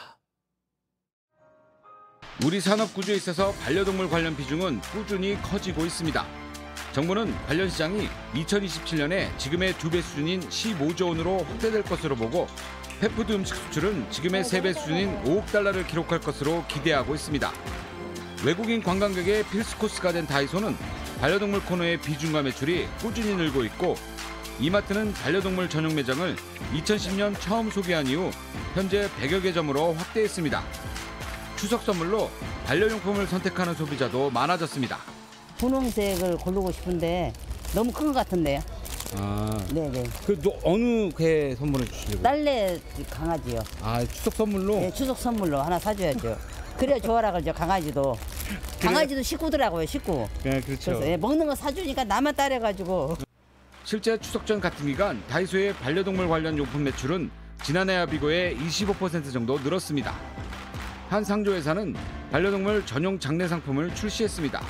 우리 산업 구조에 있어서 반려동물 관련 비중은 꾸준히 커지고 있습니다. 정부는 관련 시장이 2027년에 지금의 2배 수준인 15조 원으로 확대될 것으로 보고 펫푸드 음식 수출은 지금의 3배 수준인 5억 달러를 기록할 것으로 기대하고 있습니다. 외국인 관광객의 필수 코스가 된 다이소는 반려동물 코너의 비중과 매출이 꾸준히 늘고 있고 이마트는 반려동물 전용 매장을 2010년 처음 소개한 이후 현재 100여 개 점으로 확대했습니다. 추석 선물로 반려용품을 선택하는 소비자도 많아졌습니다. 분홍색을 고르고 싶은데 너무 큰 것 같은데요. 네네. 그 어느 개 선물해 주시려고요? 딸내 강아지요. 추석 선물로? 네, 추석 선물로 하나 사줘야죠. 그래야 좋아라 그러죠, 강아지도. 강아지도 식구더라고요, 식구. 네, 그렇죠. 그래서 먹는 거 사주니까 나만 따라가지고. 실제 추석 전 같은 기간 다이소의 반려동물 관련 용품 매출은 지난해와 비교해 25% 정도 늘었습니다. 한 상조회사는 반려동물 전용 장례 상품을 출시했습니다.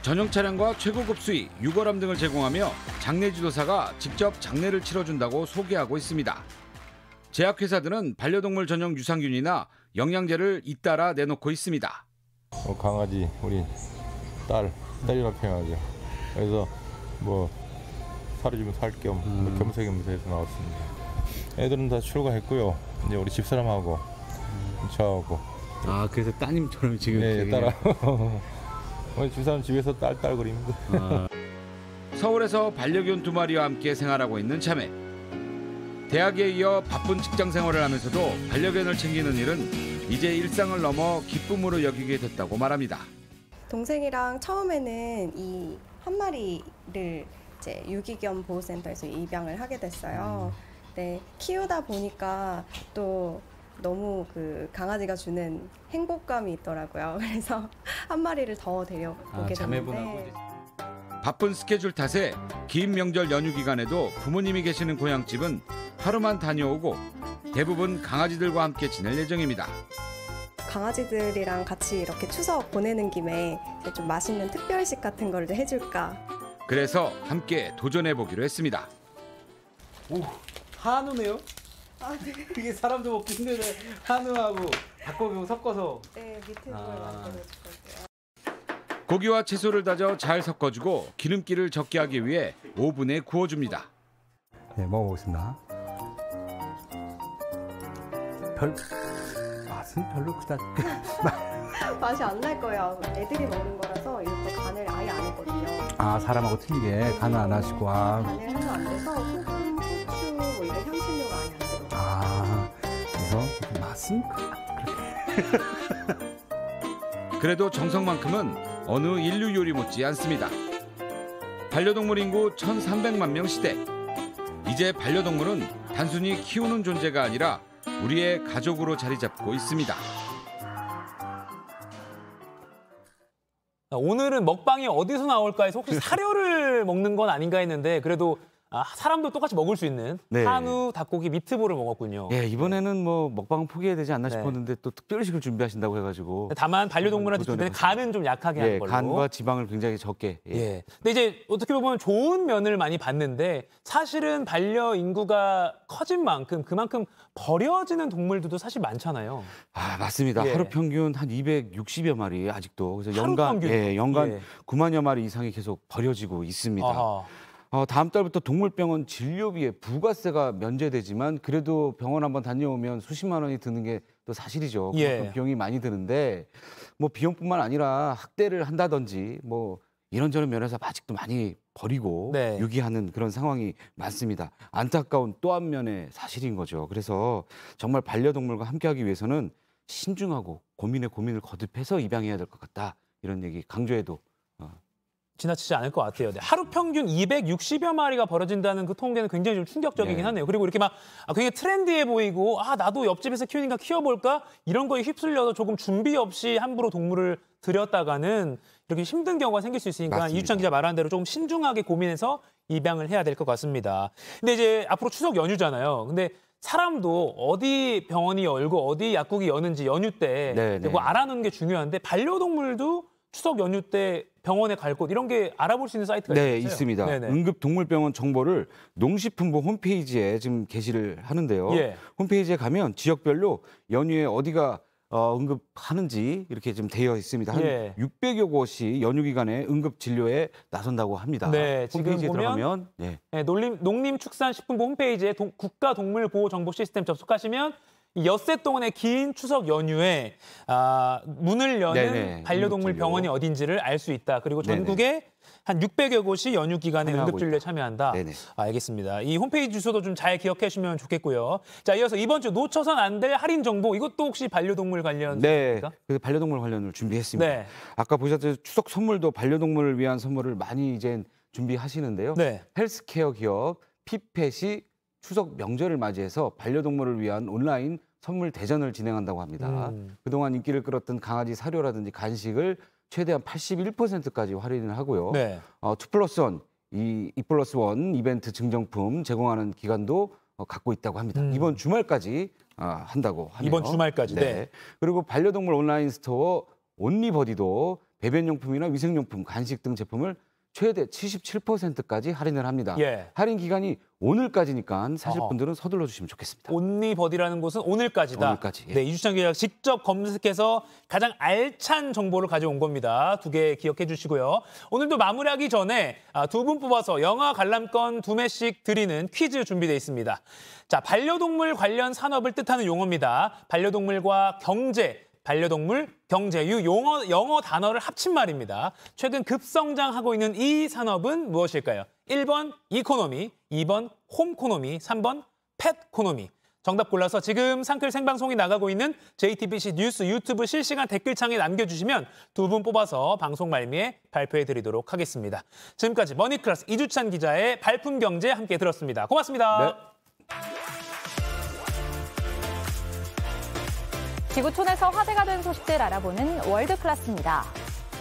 전용 차량과 최고급 수위, 유골함 등을 제공하며 장례 지도사가 직접 장례를 치러준다고 소개하고 있습니다. 제약회사들은 반려동물 전용 유산균이나 영양제를 잇따라 내놓고 있습니다. 강아지 우리 딸이라 표현하죠. 그래서 뭐 사료주면 살 겸 겸사겸사 해서 나왔습니다. 애들은 다 출가했고요. 이제 우리 집사람하고 저하고. 그래서 따님처럼 지금. 네, 따라. 우리 집사람 집에서 딸거립니다. 서울에서 반려견 2마리와 함께 생활하고 있는 자매. 대학에 이어 바쁜 직장 생활을 하면서도 반려견을 챙기는 일은 이제 일상을 넘어 기쁨으로 여기게 됐다고 말합니다. 동생이랑 처음에는 이 한 마리를 이제 유기견 보호센터에서 입양을 하게 됐어요. 네, 키우다 보니까 또 너무 그 강아지가 주는 행복감이 있더라고요. 그래서 한 마리를 더 데려오게 됐는데. 바쁜 스케줄 탓에 긴 명절 연휴 기간에도 부모님이 계시는 고향집은 하루만 다녀오고 대부분 강아지들과 함께 지낼 예정입니다. 강아지들이랑 같이 이렇게 추석 보내는 김에 좀 맛있는 특별식 같은 걸 해줄까. 그래서 함께 도전해보기로 했습니다. 오, 한우네요? 아, 네. 이게 사람도 먹기 힘든데 한우하고 닭고기 섞어서. 네, 미트볼 만들어줄 거고요. 고기와 채소를 다져 잘 섞어주고 기름기를 적게 하기 위해 오븐에 구워줍니다. 네, 먹어보겠습니다. 맛은 별로 그다지 맛이 안 날 거예요. 애들이 먹는 거라서 이렇게 간을 아예 안 했거든요. 아, 사람하고 틀리게 간을 안 하시고. 간을 하면 안 돼서 소금, 후추 뭐 이런 향신료가 아예 안 들어가요. 아, 그래서 맛은 그래도 정성만큼은 어느 인류 요리 못지 않습니다. 반려동물 인구 1,300만 명 시대. 이제 반려동물은 단순히 키우는 존재가 아니라 우리의 가족으로 자리 잡고 있습니다. 오늘은 먹방이 어디서 나올까 해서 혹시 사료를 먹는 건 아닌가 했는데 그래도 사람도 똑같이 먹을 수 있는 네. 한우, 닭고기, 미트볼을 먹었군요. 예, 이번에는 뭐 먹방은 포기해야 되지 않나 싶었는데 또 특별식을 준비하신다고 해가지고. 다만 반려동물한테 줄 때는 간은 좀 약하게 하는 걸로. 간과 지방을 굉장히 적게. 예. 근데 이제 어떻게 보면 좋은 면을 많이 봤는데 사실은 반려 인구가 커진 만큼 그만큼 버려지는 동물들도 사실 많잖아요. 아, 맞습니다. 예. 하루 평균 한 260여 마리 아직도. 그래서 하루 연간 평균? 연간 예. 9만여 마리 이상이 계속 버려지고 있습니다. 아하. 다음 달부터 동물병원 진료비에 부가세가 면제되지만 그래도 병원 한번 다녀오면 수십만 원이 드는 게 또 사실이죠. 예. 비용이 많이 드는데 뭐 비용뿐만 아니라 학대를 한다든지 뭐 이런저런 면에서 아직도 많이 버리고 네. 유기하는 그런 상황이 많습니다. 안타까운 또 한 면의 사실인 거죠. 그래서 정말 반려동물과 함께하기 위해서는 신중하고 고민에 고민을 거듭해서 입양해야 될 것 같다. 이런 얘기 강조해도 지나치지 않을 것 같아요. 네, 하루 평균 260여 마리가 벌어진다는 그 통계는 굉장히 좀 충격적이긴 네. 하네요. 그리고 이렇게 막 굉장히 트렌디해 보이고 나도 옆집에서 키우니까 키워볼까? 이런 거에 휩쓸려서 조금 준비 없이 함부로 동물을 들였다가는 이렇게 힘든 경우가 생길 수 있으니까 맞습니다. 이주찬 기자 말한 대로 조금 신중하게 고민해서 입양을 해야 될 것 같습니다. 근데 이제 앞으로 추석 연휴잖아요. 근데 사람도 어디 병원이 열고 어디 약국이 여는지 연휴 때 그거 알아놓는 게 중요한데 반려동물도 추석 연휴 때 병원에 갈 곳 이런 게 알아볼 수 있는 사이트가 있어요? 네, 있습니다. 네네. 응급동물병원 정보를 농식품부 홈페이지에 지금 게시를 하는데요. 예. 홈페이지에 가면 지역별로 연휴에 어디가 응급하는지 이렇게 좀 되어 있습니다. 한 예. 600여 곳이 연휴 기간에 응급 진료에 나선다고 합니다. 네, 지금 홈페이지에 보면 들어가면 네. 농림축산식품부 홈페이지에 국가동물보호정보시스템 접속하시면 이 엿새 동안의 긴 추석 연휴에 문을 여는 네네, 반려동물 응급진료. 병원이 어딘지를 알 수 있다. 그리고 전국에 한 600여 곳이 연휴 기간에 참여하고 응급진료에 있다. 참여한다. 네네. 알겠습니다. 이 홈페이지 주소도 좀 잘 기억해 주시면 좋겠고요. 자, 이어서 이번 주 놓쳐선 안 될 할인 정보 이것도 혹시 반려동물 관련 네, 소식입니까? 그 반려동물 관련을 준비했습니다. 네. 아까 보셨듯이 추석 선물도 반려동물을 위한 선물을 많이 이제 준비하시는데요. 네. 헬스케어 기업 피펫이 추석 명절을 맞이해서 반려동물을 위한 온라인 선물 대전을 진행한다고 합니다. 그동안 인기를 끌었던 강아지 사료라든지 간식을 최대한 81%까지 할인을 하고요. 네. 2+1, 2+1 이벤트 증정품 제공하는 기간도 갖고 있다고 합니다. 이번 주말까지 한다고 하네요. 이번 주말까지. 네. 그리고 반려동물 온라인 스토어 온리버디도 배변용품이나 위생용품, 간식 등 제품을 최대 77%까지 할인을 합니다. 예. 할인 기간이 오늘까지니까 사실 분들은 서둘러 주시면 좋겠습니다. 온리버디라는 곳은 오늘까지다. 오늘까지, 예. 네, 이주찬 기자가 직접 검색해서 가장 알찬 정보를 가져온 겁니다. 2개 기억해 주시고요. 오늘도 마무리하기 전에 2분 뽑아서 영화 관람권 2매씩 드리는 퀴즈 준비되어 있습니다. 자, 반려동물 관련 산업을 뜻하는 용어입니다. 반려동물과 경제, 반려동물, 경제유, 영어 단어를 합친 말입니다. 최근 급성장하고 있는 이 산업은 무엇일까요? 1번 이코노미, 2번 홈코노미, 3번 펫코노미. 정답 골라서 지금 상클 생방송이 나가고 있는 JTBC 뉴스 유튜브 실시간 댓글창에 남겨주시면 2분 뽑아서 방송 말미에 발표해드리도록 하겠습니다. 지금까지 머니클래스 이주찬 기자의 발품 경제 함께 들었습니다. 고맙습니다. 네. 지구촌에서 화제가 된 소식들 알아보는 월드클래스입니다.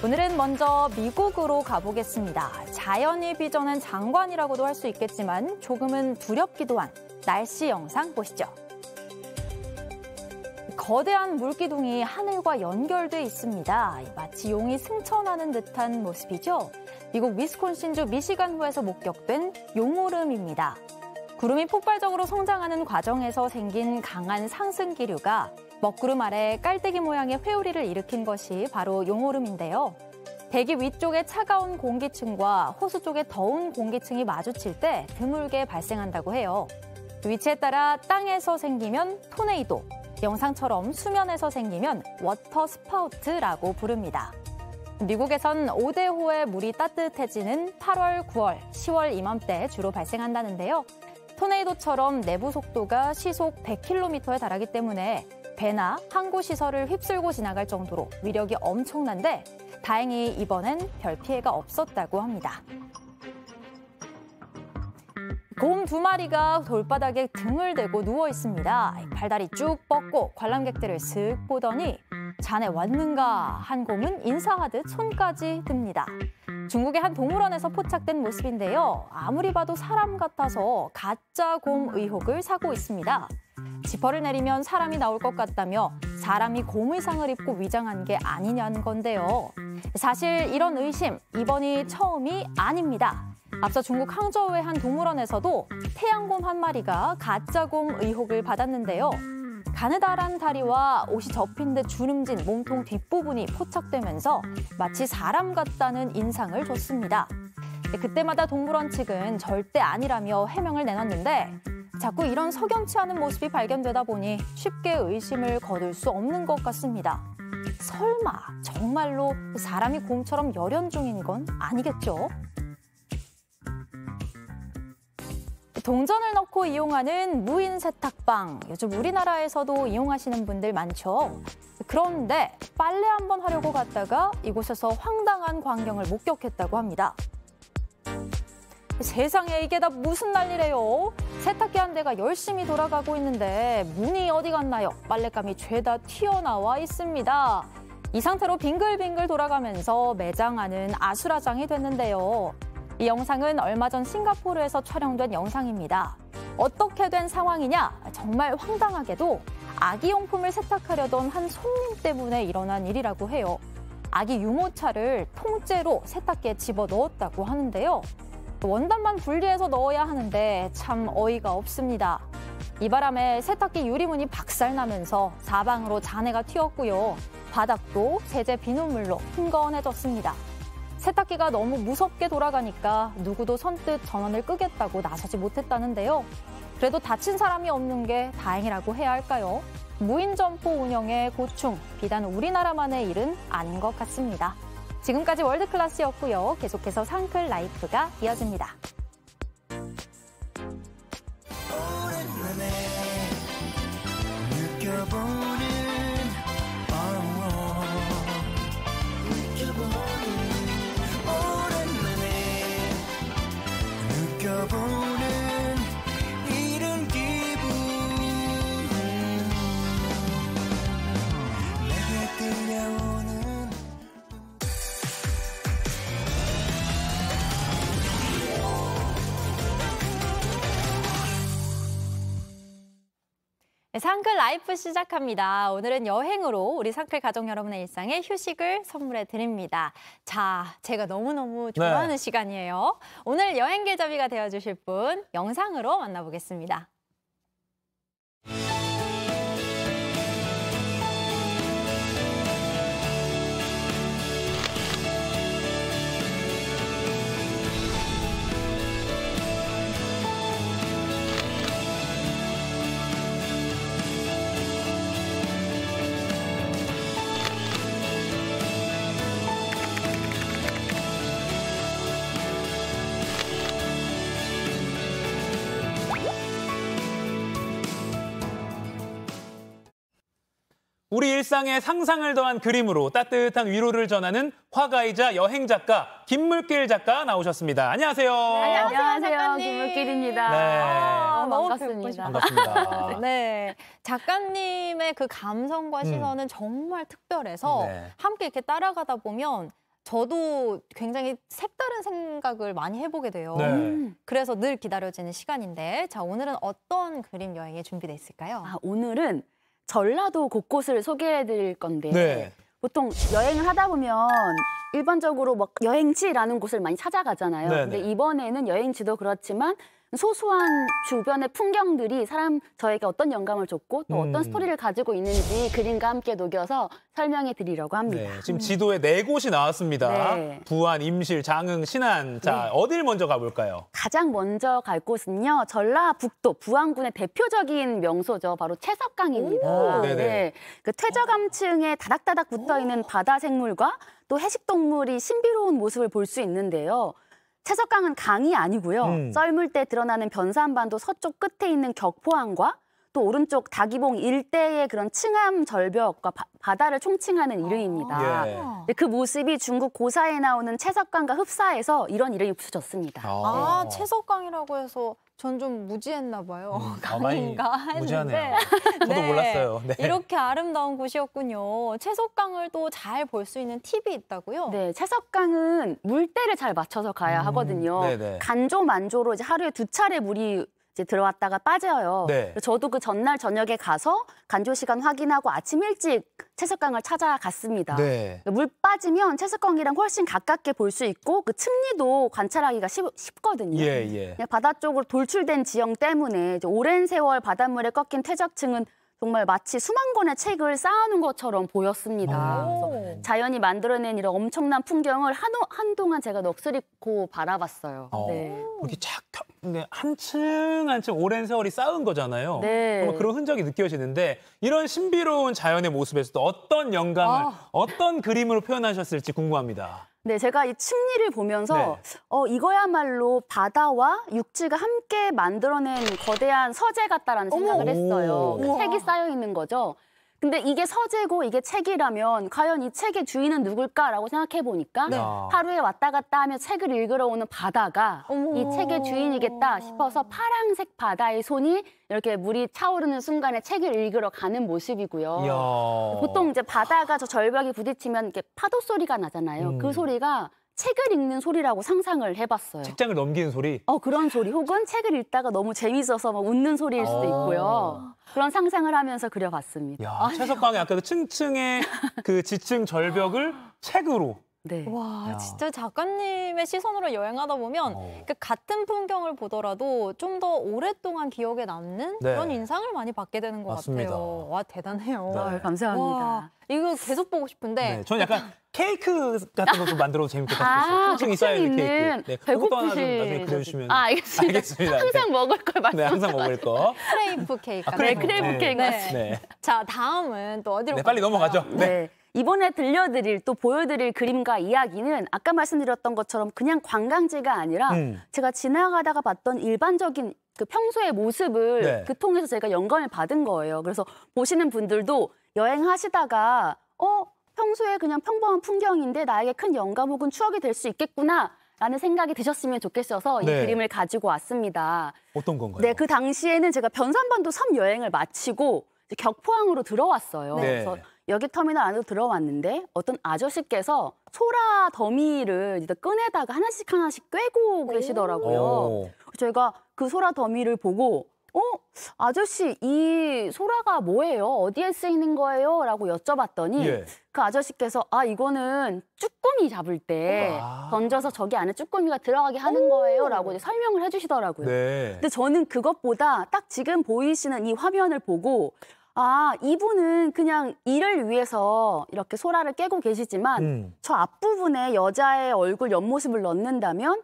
오늘은 먼저 미국으로 가보겠습니다. 자연이 빚어낸 장관이라고도 할 수 있겠지만 조금은 두렵기도 한 날씨 영상 보시죠. 거대한 물기둥이 하늘과 연결돼 있습니다. 마치 용이 승천하는 듯한 모습이죠. 미국 위스콘신주 미시간호에서 목격된 용오름입니다. 구름이 폭발적으로 성장하는 과정에서 생긴 강한 상승 기류가 먹구름 아래 깔때기 모양의 회오리를 일으킨 것이 바로 용오름인데요. 대기 위쪽의 차가운 공기층과 호수 쪽의 더운 공기층이 마주칠 때 드물게 발생한다고 해요. 위치에 따라 땅에서 생기면 토네이도, 영상처럼 수면에서 생기면 워터 스파우트라고 부릅니다. 미국에선 5대호의 물이 따뜻해지는 8월, 9월, 10월 이맘때 주로 발생한다는데요. 토네이도처럼 내부 속도가 시속 100km에 달하기 때문에 배나 항구 시설을 휩쓸고 지나갈 정도로 위력이 엄청난데 다행히 이번엔 별 피해가 없었다고 합니다. 곰 2마리가 돌바닥에 등을 대고 누워 있습니다. 발다리 쭉 뻗고 관람객들을 슥 보더니 자네 왔는가 한 곰은 인사하듯 손까지 듭니다. 중국의 한 동물원에서 포착된 모습인데요. 아무리 봐도 사람 같아서 가짜 곰 의혹을 사고 있습니다. 지퍼를 내리면 사람이 나올 것 같다며 사람이 곰 의상을 입고 위장한 게 아니냐는 건데요. 사실 이런 의심, 이번이 처음이 아닙니다. 앞서 중국 항저우의 한 동물원에서도 태양곰 한 마리가 가짜곰 의혹을 받았는데요. 가느다란 다리와 옷이 접힌 듯 주름진 몸통 뒷부분이 포착되면서 마치 사람 같다는 인상을 줬습니다. 그때마다 동물원 측은 절대 아니라며 해명을 내놨는데 자꾸 이런 석연치 않은 모습이 발견되다 보니 쉽게 의심을 거둘 수 없는 것 같습니다. 설마 정말로 사람이 곰처럼 열연중인 건 아니겠죠? 동전을 넣고 이용하는 무인 세탁방. 요즘 우리나라에서도 이용하시는 분들 많죠. 그런데 빨래 한번 하려고 갔다가 이곳에서 황당한 광경을 목격했다고 합니다. 세상에 이게 다 무슨 난리래요. 세탁기 한 대가 열심히 돌아가고 있는데 문이 어디 갔나요? 빨랫감이 죄다 튀어나와 있습니다. 이 상태로 빙글빙글 돌아가면서 매장 안은 아수라장이 됐는데요. 이 영상은 얼마 전 싱가포르에서 촬영된 영상입니다. 어떻게 된 상황이냐? 정말 황당하게도 아기용품을 세탁하려던 한 손님 때문에 일어난 일이라고 해요. 아기 유모차를 통째로 세탁기에 집어넣었다고 하는데요. 원단만 분리해서 넣어야 하는데 참 어이가 없습니다. 이 바람에 세탁기 유리문이 박살나면서 사방으로 잔해가 튀었고요. 바닥도 세제 비눗물로 흥건해졌습니다. 세탁기가 너무 무섭게 돌아가니까 누구도 선뜻 전원을 끄겠다고 나서지 못했다는데요. 그래도 다친 사람이 없는 게 다행이라고 해야 할까요? 무인 점포 운영의 고충, 비단 우리나라만의 일은 아닌 것 같습니다. 지금까지 월드클래스였고요. 계속해서 상클 라이프가 이어집니다. 이런 기분 내게 들려오는 상클 라이프 시작합니다. 오늘은 여행으로 우리 상클 가족 여러분의 일상에 휴식을 선물해 드립니다. 자, 제가 너무너무 좋아하는 시간이에요. 오늘 여행 길잡이가 되어주실 분 영상으로 만나보겠습니다. 우리 일상에 상상을 더한 그림으로 따뜻한 위로를 전하는 화가이자 여행 작가 김물길 작가 나오셨습니다. 안녕하세요. 네, 안녕하세요. 김물길입니다. 네. 반갑습니다. 반갑습니다. 네, 작가님의 그 감성과 시선은 정말 특별해서 함께 이렇게 따라가다 보면 저도 굉장히 색다른 생각을 많이 해보게 돼요. 그래서 늘 기다려지는 시간인데, 자, 오늘은 어떤 그림 여행이 준비되어 있을까요? 오늘은 전라도 곳곳을 소개해드릴 건데 보통 여행을 하다 보면 일반적으로 막 여행지라는 곳을 많이 찾아가잖아요. 근데 이번에는 여행지도 그렇지만 소소한 주변의 풍경들이 저에게 어떤 영감을 줬고 또 어떤 스토리를 가지고 있는지 그림과 함께 녹여서 설명해 드리려고 합니다. 지금 지도에 4곳이 나왔습니다. 부안, 임실, 장흥, 신안. 자, 어딜 먼저 가볼까요? 가장 먼저 갈 곳은요. 전라북도 부안군의 대표적인 명소죠. 바로 채석강입니다. 그 퇴적암층에 다닥다닥 붙어있는 바다 생물과 또 해식동물이 신비로운 모습을 볼 수 있는데요. 채석강은 강이 아니고요. 썰물 때 드러나는 변산반도 서쪽 끝에 있는 격포항과 또 오른쪽 다기봉 일대의 그런 층암 절벽과 바다를 총칭하는 이름입니다. 그 모습이 중국 고사에 나오는 채석강과 흡사해서 이런 이름이 붙여졌습니다. 채석강이라고 해서 전 좀 무지했나 봐요. 강인가 무지하네요. 저도 몰랐어요. 이렇게 아름다운 곳이었군요. 채석강을 또 잘 볼 수 있는 팁이 있다고요? 네, 채석강은 물때를 잘 맞춰서 가야 하거든요. 간조 만조로 이제 하루에 2차례 물이 이제 들어왔다가 빠져요. 저도 그 전날 저녁에 가서 간조 시간 확인하고 아침 일찍 채석강을 찾아갔습니다. 물 빠지면 채석강이랑 훨씬 가깝게 볼 수 있고 그 층리도 관찰하기가 쉽거든요. 그냥 바다 쪽으로 돌출된 지형 때문에 이제 오랜 세월 바닷물에 꺾인 퇴적층은 정말 마치 수만 권의 책을 쌓아놓은 것처럼 보였습니다. 그래서 자연이 만들어낸 이런 엄청난 풍경을 한동안 제가 넋을 잃고 바라봤어요. 이렇게 한층 한층 오랜 세월이 쌓은 거잖아요. 그런 흔적이 느껴지는데 이런 신비로운 자연의 모습에서도 어떤 영감을, 어떤 그림으로 표현하셨을지 궁금합니다. 네, 제가 이 층리를 보면서 이거야말로 바다와 육지가 함께 만들어낸 거대한 서재 같다라는 생각을 했어요. 책이 쌓여 있는 거죠. 근데 이게 서재고 이게 책이라면 과연 이 책의 주인은 누굴까라고 생각해 보니까 하루에 왔다 갔다 하며 책을 읽으러 오는 바다가 이 책의 주인이겠다 싶어서 파란색 바다의 손이 이렇게 물이 차오르는 순간에 책을 읽으러 가는 모습이고요. 보통 이제 바다가 저 절벽에 부딪히면 이렇게 파도 소리가 나잖아요. 그 소리가 책을 읽는 소리라고 상상을 해봤어요. 책장을 넘기는 소리? 그런 소리. 혹은 책을 읽다가 너무 재밌어서 막 웃는 소리일 수도 있고요. 그런 상상을 하면서 그려봤습니다. 채석강의 아까 그 층층의 그 지층 절벽을 책으로. 와, 진짜 작가님의 시선으로 여행하다 보면 그 같은 풍경을 보더라도 좀 더 오랫동안 기억에 남는 그런 인상을 많이 받게 되는 것 같아요. 와, 대단해요. 감사합니다. 와, 이거 계속 보고 싶은데. 저는 약간 케이크 같은 것도 만들어도 재밌겠다 싶었어요. 층층이 쌓여있는 케이크. 그것도 하나 좀 나중에 그려주시면. 알겠습니다. 항상 먹을 걸 말씀하세요. 항상 먹을 거. 크레이프 케이크. 크레이프 케이크. 자, 다음은 또 어디로 갈까요? 빨리 넘어가죠. 이번에 들려드릴 또 보여드릴 그림과 이야기는 아까 말씀드렸던 것처럼 그냥 관광지가 아니라 제가 지나가다가 봤던 일반적인 그 평소의 모습을 그 통해서 제가 영감을 받은 거예요. 그래서 보시는 분들도 여행하시다가 평소에 그냥 평범한 풍경인데 나에게 큰 영감 혹은 추억이 될 수 있겠구나 라는 생각이 드셨으면 좋겠어서 이 그림을 가지고 왔습니다. 어떤 건가요? 그 당시에는 제가 변산반도 섬 여행을 마치고 이제 격포항으로 들어왔어요. 그래서 여기 터미널 안으로 들어왔는데 어떤 아저씨께서 소라 더미를 꺼내다가 하나씩 꿰고 계시더라고요. 제가 그 소라 더미를 보고 아저씨 이 소라가 뭐예요? 어디에 쓰이는 거예요? 라고 여쭤봤더니 그 아저씨께서 이거는 쭈꾸미 잡을 때 던져서 저기 안에 쭈꾸미가 들어가게 하는 거예요 라고 이제 설명을 해주시더라고요. 근데 저는 그것보다 딱 지금 보이시는 이 화면을 보고 이분은 그냥 일을 위해서 이렇게 소라를 깨고 계시지만 저 앞부분에 여자의 얼굴 옆모습을 넣는다면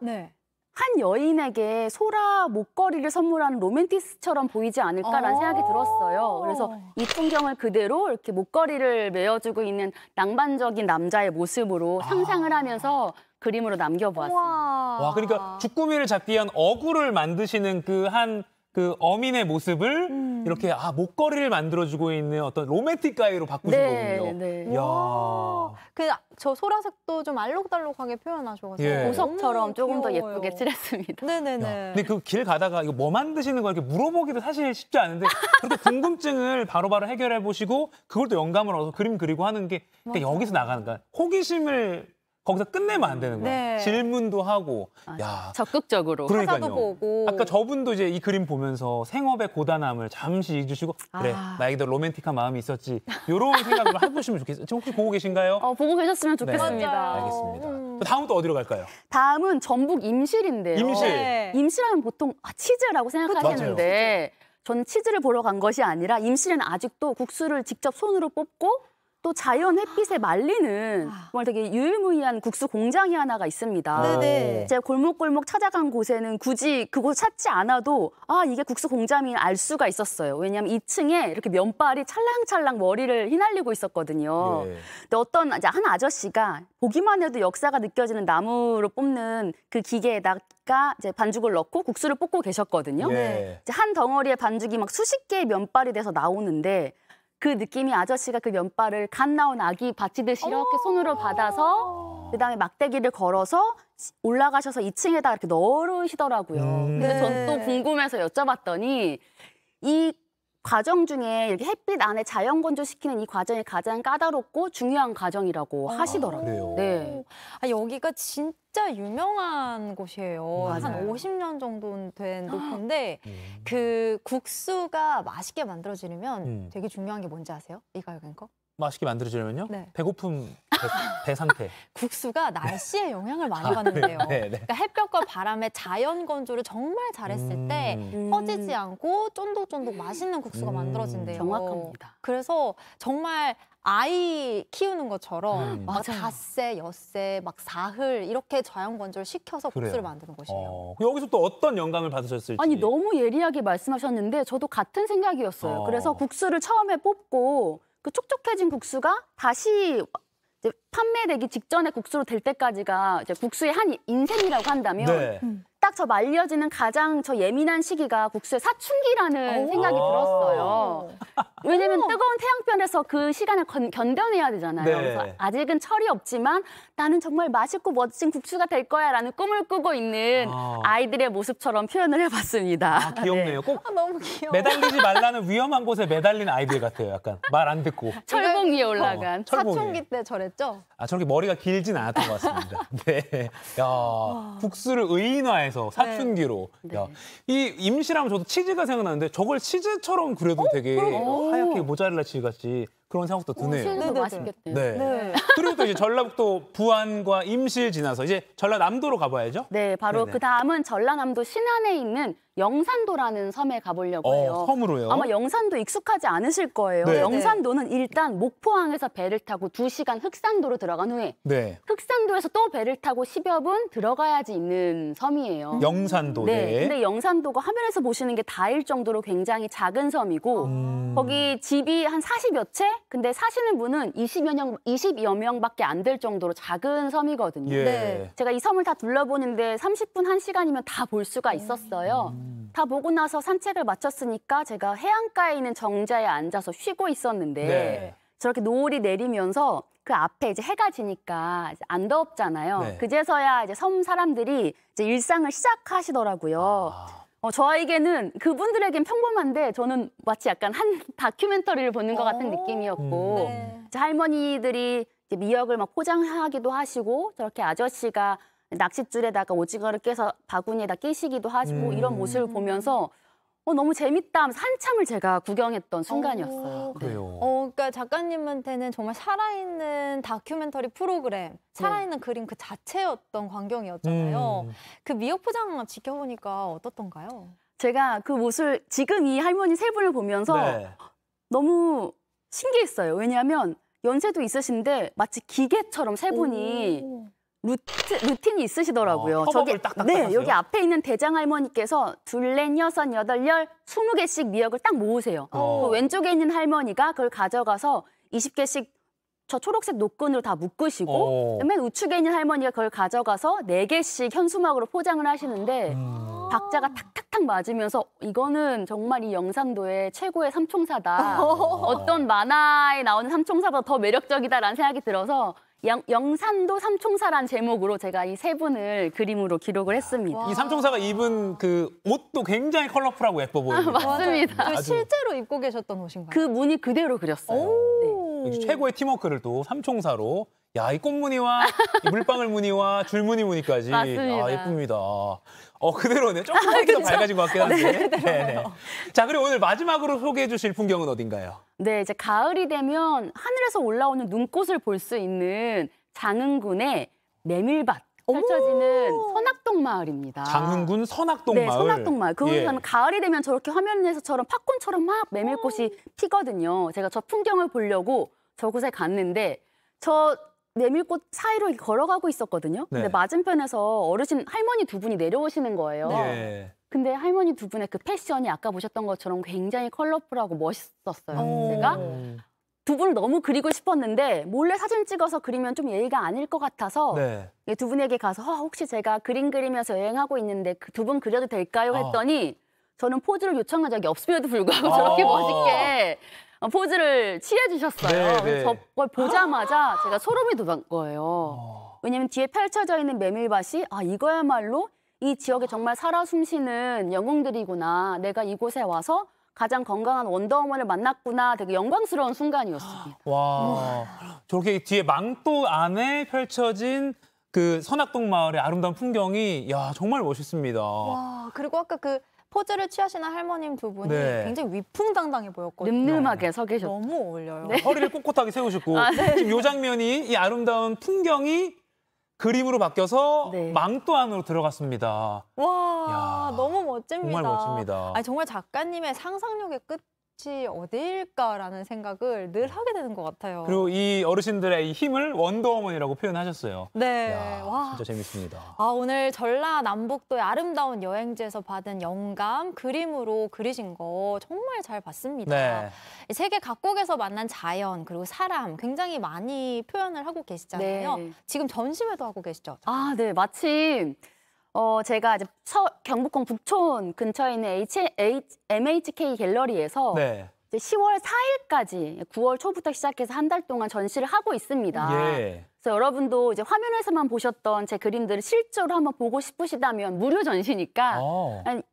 한 여인에게 소라 목걸이를 선물하는 로맨티스트처럼 보이지 않을까라는 생각이 들었어요. 그래서 이 풍경을 그대로 이렇게 목걸이를 메어주고 있는 낭만적인 남자의 모습으로 상상을 하면서 그림으로 남겨보았습니다. 와, 그러니까 주꾸미를 잡기 위한 어구를 만드시는 그 그 어민의 모습을 이렇게 목걸이를 만들어주고 있는 어떤 로맨틱 가이로 바꾸신 거군요. 네. 저 소라색도 좀 알록달록하게 표현하셔가지고 예. 보석처럼 조금 더 예쁘게 칠했습니다. 네네네. 근데 그 길 가다가 이거 뭐 만드시는 거 이렇게 물어보기도 사실 쉽지 않은데 그렇게 궁금증을 바로바로 해결해 보시고 그걸 또 영감을 얻어서 그림 그리고 하는 게 그러니까 여기서 나가는 거야. 호기심을 거기서 끝내면 안 되는 거야. 네. 질문도 하고. 야. 적극적으로. 화자도 보고. 아까 저분도 이제 이 그림 보면서 생업의 고단함을 잠시 잊으시고 그래, 나에게도 로맨틱한 마음이 있었지. 이런 생각을 해보시면 좋겠어요. 지금 혹시 보고 계신가요? 보고 계셨으면 좋겠습니다. 네. 알겠습니다. 다음은 또 어디로 갈까요? 다음은 전북 임실인데요. 임실. 네. 임실하면 보통 치즈라고 생각하시는데 저는 치즈를 보러 간 것이 아니라 임실에는 아직도 국수를 직접 손으로 뽑고 또 자연 햇빛에 말리는 정말 되게 유일무이한 국수 공장이 하나가 있습니다. 네네. 제가 골목골목 찾아간 곳에는 굳이 그곳 찾지 않아도 이게 국수 공장인 알 수가 있었어요. 왜냐하면 2층에 이렇게 면발이 찰랑찰랑 머리를 휘날리고 있었거든요. 예. 근데 어떤 한 아저씨가 보기만 해도 역사가 느껴지는 나무로 뽑는 그 기계에다가 이제 반죽을 넣고 국수를 볶고 계셨거든요. 예. 이제 한 덩어리의 반죽이 막 수십 개의 면발이 돼서 나오는데 그 느낌이 아저씨가 그 면발을 갓 나온 아기 받치듯이 이렇게 손으로 받아서 그다음에 막대기를 걸어서 올라가셔서 2층에다 이렇게 넣으시더라고요. 근데 전 또 궁금해서 여쭤봤더니 이 과정 중에 이렇게 햇빛 안에 자연 건조시키는 이 과정이 가장 까다롭고 중요한 과정이라고 하시더라고요. 네. 여기가 진짜 유명한 곳이에요. 맞아요. 한 50년 정도 된 노포인데 그 국수가 맛있게 만들어지려면 되게 중요한 게 뭔지 아세요? 이갈gen거? 맛있게 만들어지려면요? 네. 배고픔 배 상태. 국수가 날씨에 영향을 많이 받는데요. 네. 그러니까 햇볕과 바람의 자연 건조를 정말 잘했을 때 퍼지지 않고 쫀득쫀득 맛있는 국수가 만들어진대요. 정확합니다. 그래서 정말 아이 키우는 것처럼 막 맞아요. 닷새, 엿새, 막 사흘 이렇게 자연 건조를 시켜서 그래요. 국수를 만드는 곳이에요. 여기서 또 어떤 영감을 받으셨을지. 아니 너무 예리하게 말씀하셨는데 저도 같은 생각이었어요. 그래서 국수를 처음에 뽑고 그 촉촉해진 국수가 다시 이제 판매되기 직전에 국수로 될 때까지가 이제 국수의 한 인생이라고 한다면 네. 딱 저 말려지는 가장 저 예민한 시기가 국수의 사춘기라는 생각이 들었어요. 왜냐면 뜨거운 태양변에서 그 시간을 견뎌내야 되잖아요. 네. 그래서 아직은 철이 없지만 나는 정말 맛있고 멋진 국수가 될 거야라는 꿈을 꾸고 있는 아이들의 모습처럼 표현을 해봤습니다. 귀엽네요. 꼭 너무 귀여워. 매달리지 말라는 위험한 곳에 매달린 아이들 같아요. 약간 말 안 듣고. 철봉 위에 올라간. 사춘기 때 저랬죠? 저렇게 머리가 길진 않았던 것 같습니다. 네. 야, 국수를 의인화해서 사춘기로. 네. 야, 이 임실하면 저도 치즈가 생각나는데 저걸 치즈처럼 그려도 되게 하얗게 모짜렐라 치즈 같이 그런 생각도 드네요. 치즈도 맛있겠대요. 네. 그리고 또 이제 전라북도 부안과 임실 지나서 이제 전라남도로 가봐야죠. 네, 바로 네네. 그 다음은 전라남도 신안에 있는 영산도라는 섬에 가보려고 해요. 섬으로요? 아마 영산도 익숙하지 않으실 거예요. 네. 영산도는 일단 목포항에서 배를 타고 2시간 흑산도로 들어간 후에 네. 흑산도에서 또 배를 타고 10여 분 들어가야지 있는 섬이에요. 영산도. 네. 근데 영산도가 화면에서 보시는 게 다일 정도로 굉장히 작은 섬이고 거기 집이 한 40여 채? 근데 사시는 분은 20여 명밖에 안 될 정도로 작은 섬이거든요. 예. 네. 제가 이 섬을 다 둘러보는데 30분, 1시간이면 다 볼 수가 있었어요. 다 보고 나서 산책을 마쳤으니까 제가 해안가에 있는 정자에 앉아서 쉬고 있었는데 네. 저렇게 노을이 내리면서 그 앞에 이제 해가 지니까 이제 안 덥잖아요. 네. 그제서야 이제 섬 사람들이 이제 일상을 시작하시더라고요. 저에게는 그분들에겐 평범한데 저는 마치 약간 한 다큐멘터리를 보는 것 같은 느낌이었고 이제 할머니들이 이제 미역을 막 포장하기도 하시고 저렇게 아저씨가 낚싯줄에다가 오징어를 깨서 바구니에다 끼시기도 하시고 이런 모습을 보면서 너무 재밌다 하면서 한참을 제가 구경했던 순간이었어요. 그래요. 그러니까 작가님한테는 정말 살아있는 다큐멘터리 프로그램, 살아있는 그림 그 자체였던 광경이었잖아요. 그 미역 포장 지켜보니까 어떻던가요? 제가 그 모습을 지금 이 할머니 세 분을 보면서 너무 신기했어요. 왜냐하면 연세도 있으신데 마치 기계처럼 세 분이 루틴이 있으시더라고요. 허벅을 딱딱 네, 닦았어요? 여기 앞에 있는 대장 할머니께서 둘, 넷, 여섯, 여덟, 열, 20개씩 미역을 딱 모으세요. 그 왼쪽에 있는 할머니가 그걸 가져가서 20개씩 저 초록색 노끈으로 다 묶으시고 맨 우측에 있는 할머니가 그걸 가져가서 4개씩 현수막으로 포장을 하시는데 박자가 탁탁탁 맞으면서 이거는 정말 이 영산도의 최고의 삼총사다. 어떤 만화에 나오는 삼총사보다 더 매력적이다라는 생각이 들어서 영산도 삼총사란 제목으로 제가 이 3분을 그림으로 기록을 했습니다. 이 삼총사가 입은 그 옷도 굉장히 컬러풀하고 예뻐 보입니다. 맞습니다. 실제로 입고 계셨던 옷인가요? 그 무늬 그대로 그렸어요. 역시 최고의 팀워크를 또 삼총사로. 야, 이 꽃무늬와 이 물방울 무늬와 줄무늬 무늬까지. 맞습니다. 아, 예쁩니다. 그대로네. 조금만 더 밝아진 것 같긴 한데. 네. 자, 그리고 오늘 마지막으로 소개해 주실 풍경은 어딘가요? 네, 이제 가을이 되면 하늘에서 올라오는 눈꽃을 볼 수 있는 장흥군의 메밀밭 펼쳐지는 선악동 마을입니다. 장흥군 선악동 마을. 네, 선악동 마을. 그곳은 가을이 되면 저렇게 화면에서처럼 팝콘처럼 막 메밀꽃이 피거든요. 제가 저 풍경을 보려고 저곳에 갔는데 저 메밀꽃 사이로 걸어가고 있었거든요. 근데 맞은편에서 어르신 할머니 2분이 내려오시는 거예요. 근데 할머니 2분의 그 패션이 아까 보셨던 것처럼 굉장히 컬러풀하고 멋있었어요. 제가 2분을 너무 그리고 싶었는데 몰래 사진 찍어서 그리면 좀 예의가 아닐 것 같아서 2분에게 가서 혹시 제가 그림 그리면서 여행하고 있는데 그 2분 그려도 될까요? 했더니 저는 포즈를 요청한 적이 없음에도 불구하고 저렇게 멋있게 포즈를 취해주셨어요. 그래서 저걸 보자마자 제가 소름이 돋은 거예요. 왜냐면 뒤에 펼쳐져 있는 메밀밭이 이거야말로 이 지역에 정말 살아 숨쉬는 영웅들이구나. 내가 이곳에 와서 가장 건강한 원더우먼을 만났구나. 되게 영광스러운 순간이었습니다. 와, 저렇게 뒤에 망토 안에 펼쳐진 그 선악동 마을의 아름다운 풍경이 정말 멋있습니다. 와, 그리고 아까 그 포즈를 취하시는 할머님 2분이 굉장히 위풍당당해 보였거든요. 늠름하게 서 계셨죠. 너무 어울려요. 허리를 꼿꼿하게 세우시고 지금 이 장면이 이 아름다운 풍경이 그림으로 바뀌어서 망토 안으로 들어갔습니다. 와, 너무 멋집니다. 정말 멋집니다. 정말 작가님의 상상력의 끝이 어디일까라는 생각을 늘 하게 되는 것 같아요. 그리고 이 어르신들의 이 힘을 원더우먼이라고 표현하셨어요. 네, 와, 진짜 재밌습니다. 오늘 전라남북도의 아름다운 여행지에서 받은 영감, 그림으로 그리신 거 정말 잘 봤습니다. 세계 각국에서 만난 자연 그리고 사람 굉장히 많이 표현을 하고 계시잖아요. 지금 전시회도 하고 계시죠? 네, 마침 제가 이제 경북권 북촌 근처에 있는 MHK 갤러리에서 이제 10월 4일까지 9월 초부터 시작해서 한 달 동안 전시를 하고 있습니다. 그래서 여러분도 이제 화면에서만 보셨던 제 그림들을 실제로 한번 보고 싶으시다면 무료 전시니까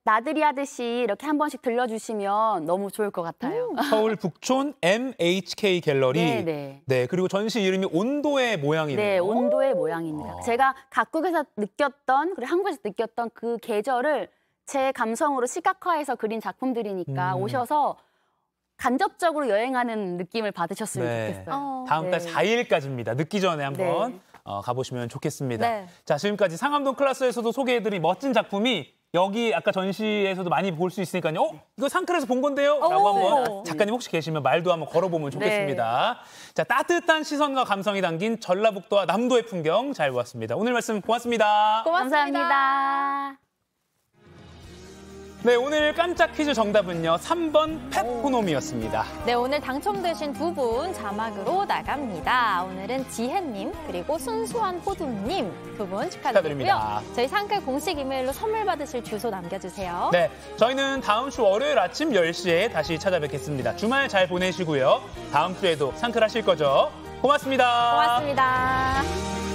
나들이 하듯이 이렇게 한 번씩 들려주시면 너무 좋을 것 같아요. 서울 북촌 MHK 갤러리. 네, 그리고 전시 이름이 온도의 모양이네요. 네, 온도의 모양입니다. 제가 각국에서 느꼈던 그리고 한국에서 느꼈던 그 계절을 제 감성으로 시각화해서 그린 작품들이니까 오셔서 간접적으로 여행하는 느낌을 받으셨으면 좋겠어요. 다음 달 4일까지입니다. 늦기 전에 한번 가보시면 좋겠습니다. 자, 지금까지 상암동 클래스에서도 소개해드린 멋진 작품이 여기 아까 전시에서도 많이 볼 수 있으니까요. 이거 상클에서 본 건데요? 라고 한번 작가님 혹시 계시면 말도 한번 걸어보면 좋겠습니다. 자, 따뜻한 시선과 감성이 담긴 전라북도와 남도의 풍경 잘 보았습니다. 오늘 말씀 고맙습니다. 감사합니다. 네, 오늘 깜짝 퀴즈 정답은요. 3번 펫호놈이었습니다. 네, 오늘 당첨되신 2분 자막으로 나갑니다. 오늘은 지혜님 그리고 순수한 호두님 2분 축하드리고요. 저희 상클 공식 이메일로 선물 받으실 주소 남겨주세요. 네, 저희는 다음 주 월요일 아침 10시에 다시 찾아뵙겠습니다. 주말 잘 보내시고요. 다음 주에도 상클 하실 거죠? 고맙습니다. 고맙습니다.